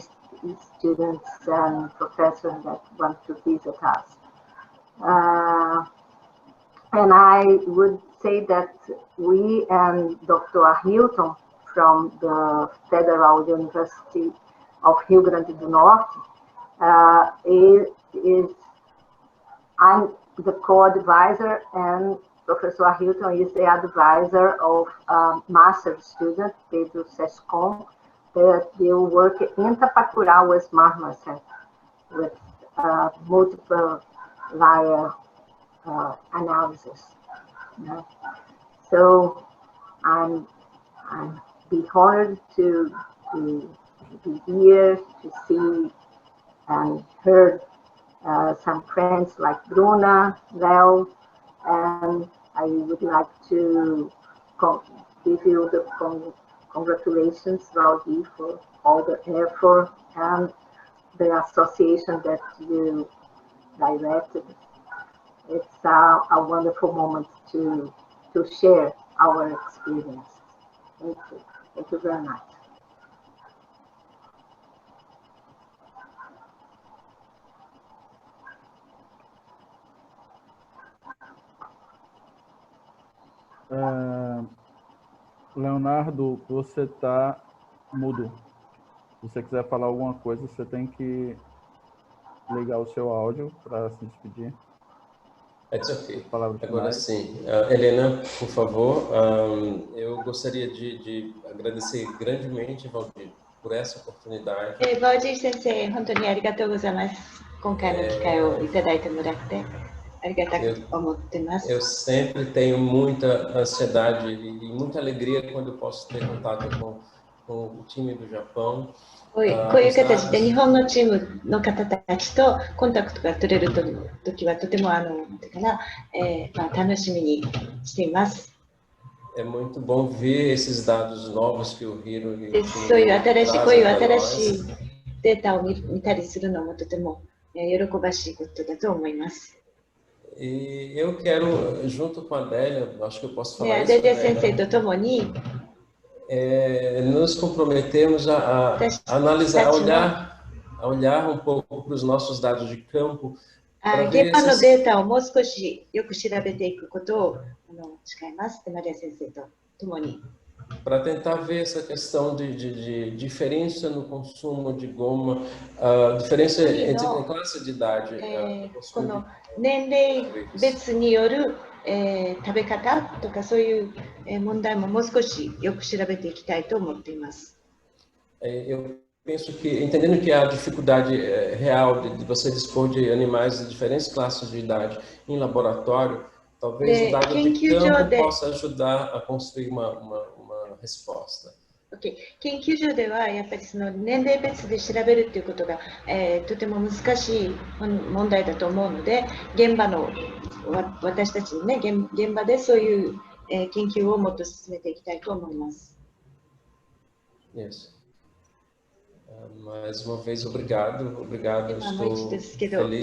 Speaker 8: students and professors that want to visit us. And I would say that we and Dr. Hilton from the Federal University of Rio Grande do Norte, I'm the co-advisor, and Professor Hilton is the advisor of master student, Pedro Sescon, that will work in Tapacurá with Marmasa, with multiple layer analysis. So I'm be honored to be here, to see and heard some friends like Bruna, Leo, and I would like to give you the congratulations, Raudi, for all the effort and the association that you directed. It's a wonderful moment to share our experience. Thank you. Thank you very much.
Speaker 1: Leonardo, você está mudo. Se você quiser falar alguma coisa, você tem que ligar o seu áudio para se despedir.
Speaker 7: It's okay. Agora sim. Helena, por favor, eu gostaria de agradecer grandemente, Valdir, por essa oportunidade.
Speaker 3: Valdir sensei, 本当にありがとうございます。今回の機会をいただいてもらって。
Speaker 7: Eu sempre tenho muita ansiedade e muita alegria quando eu posso ter contato com o time do Japão.
Speaker 3: こういう形で日本のチームの方たちとコンタクトが取れるときはとても楽しみにしています。
Speaker 7: É muito bom ver esses dados novos que o Hiro e o time
Speaker 3: そういう新しいデータを見たりするのもとても喜ばしいことだと思います。
Speaker 7: E eu quero, junto com a Adélia, acho que eu posso falar isso,
Speaker 3: Adélia senseiとともに
Speaker 7: nos comprometemos a analisar, a olhar um pouco para os nossos dados de campo.
Speaker 3: 現場のデータをもう少しよく調べていくことを誓います。マリア先生とともに。
Speaker 7: Para tentar ver essa questão de diferença no consumo de goma, diferença entre classe de idade.
Speaker 3: この年齢別による食べ方とかそういう問題ももう少しよく調べていきたいと思っています。
Speaker 7: Eu penso que, entendendo que há dificuldade real de você dispor de animais de diferentes classes de idade em laboratório, talvez o dado de campo possa ajudar a construir uma resposta.
Speaker 3: 研究所ではやっぱりその年齢別で調べるということが、とても難しい問題だと思うので、現場の私たちのね現場でそういう、研究をもっと進めていきたいと思います。
Speaker 7: Yes. Mais uma vez, obrigado. Estou feliz,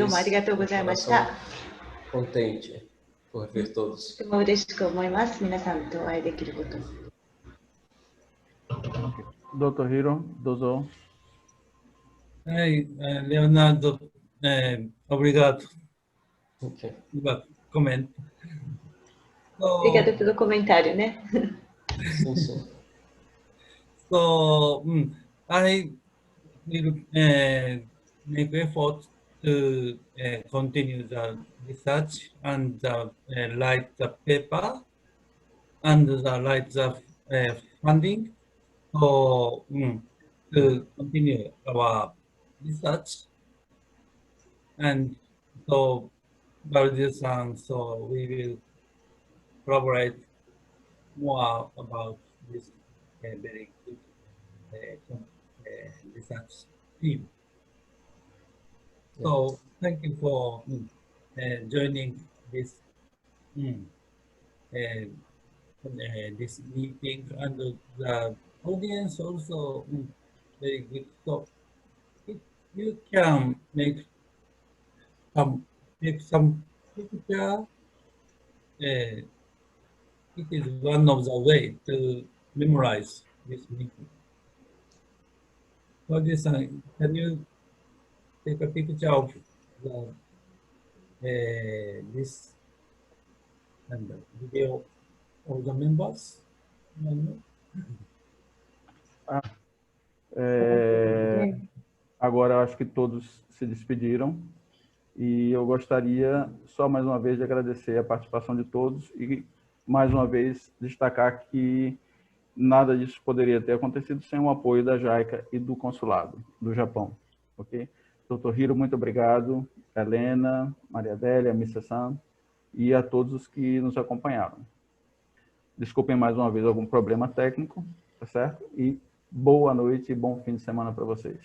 Speaker 7: contente por ver todos.
Speaker 3: とても嬉しく思います。皆さんとお会いできること。
Speaker 1: Dr. Hiro, dozo.
Speaker 5: Hey, Leonardo, obrigado
Speaker 7: Okay.
Speaker 5: pelo comento.
Speaker 3: Obrigada pelo comentário, né?
Speaker 7: Sim, sim.
Speaker 5: So, I will make effort to continue the research and write the paper and write the funding so to continue our research. And so, Baldi-san, so we will collaborate more about this very good research team. So thank you for joining this this meeting, and the audience also very good. So if you can make some picture, it is one of the way to memorize this meeting. So this, can you take a picture of the this and the video of the members?
Speaker 1: Agora eu acho que todos se despediram e eu gostaria só mais uma vez de agradecer a participação de todos e mais uma vez destacar que nada disso poderia ter acontecido sem o apoio da JICA e do Consulado do Japão, ok? Dr. Hiro, muito obrigado, Helena, Maria Adélia, Missa-san e a todos os que nos acompanharam. Desculpem mais uma vez algum problema técnico, tá certo? E boa noite e bom fim de semana para vocês.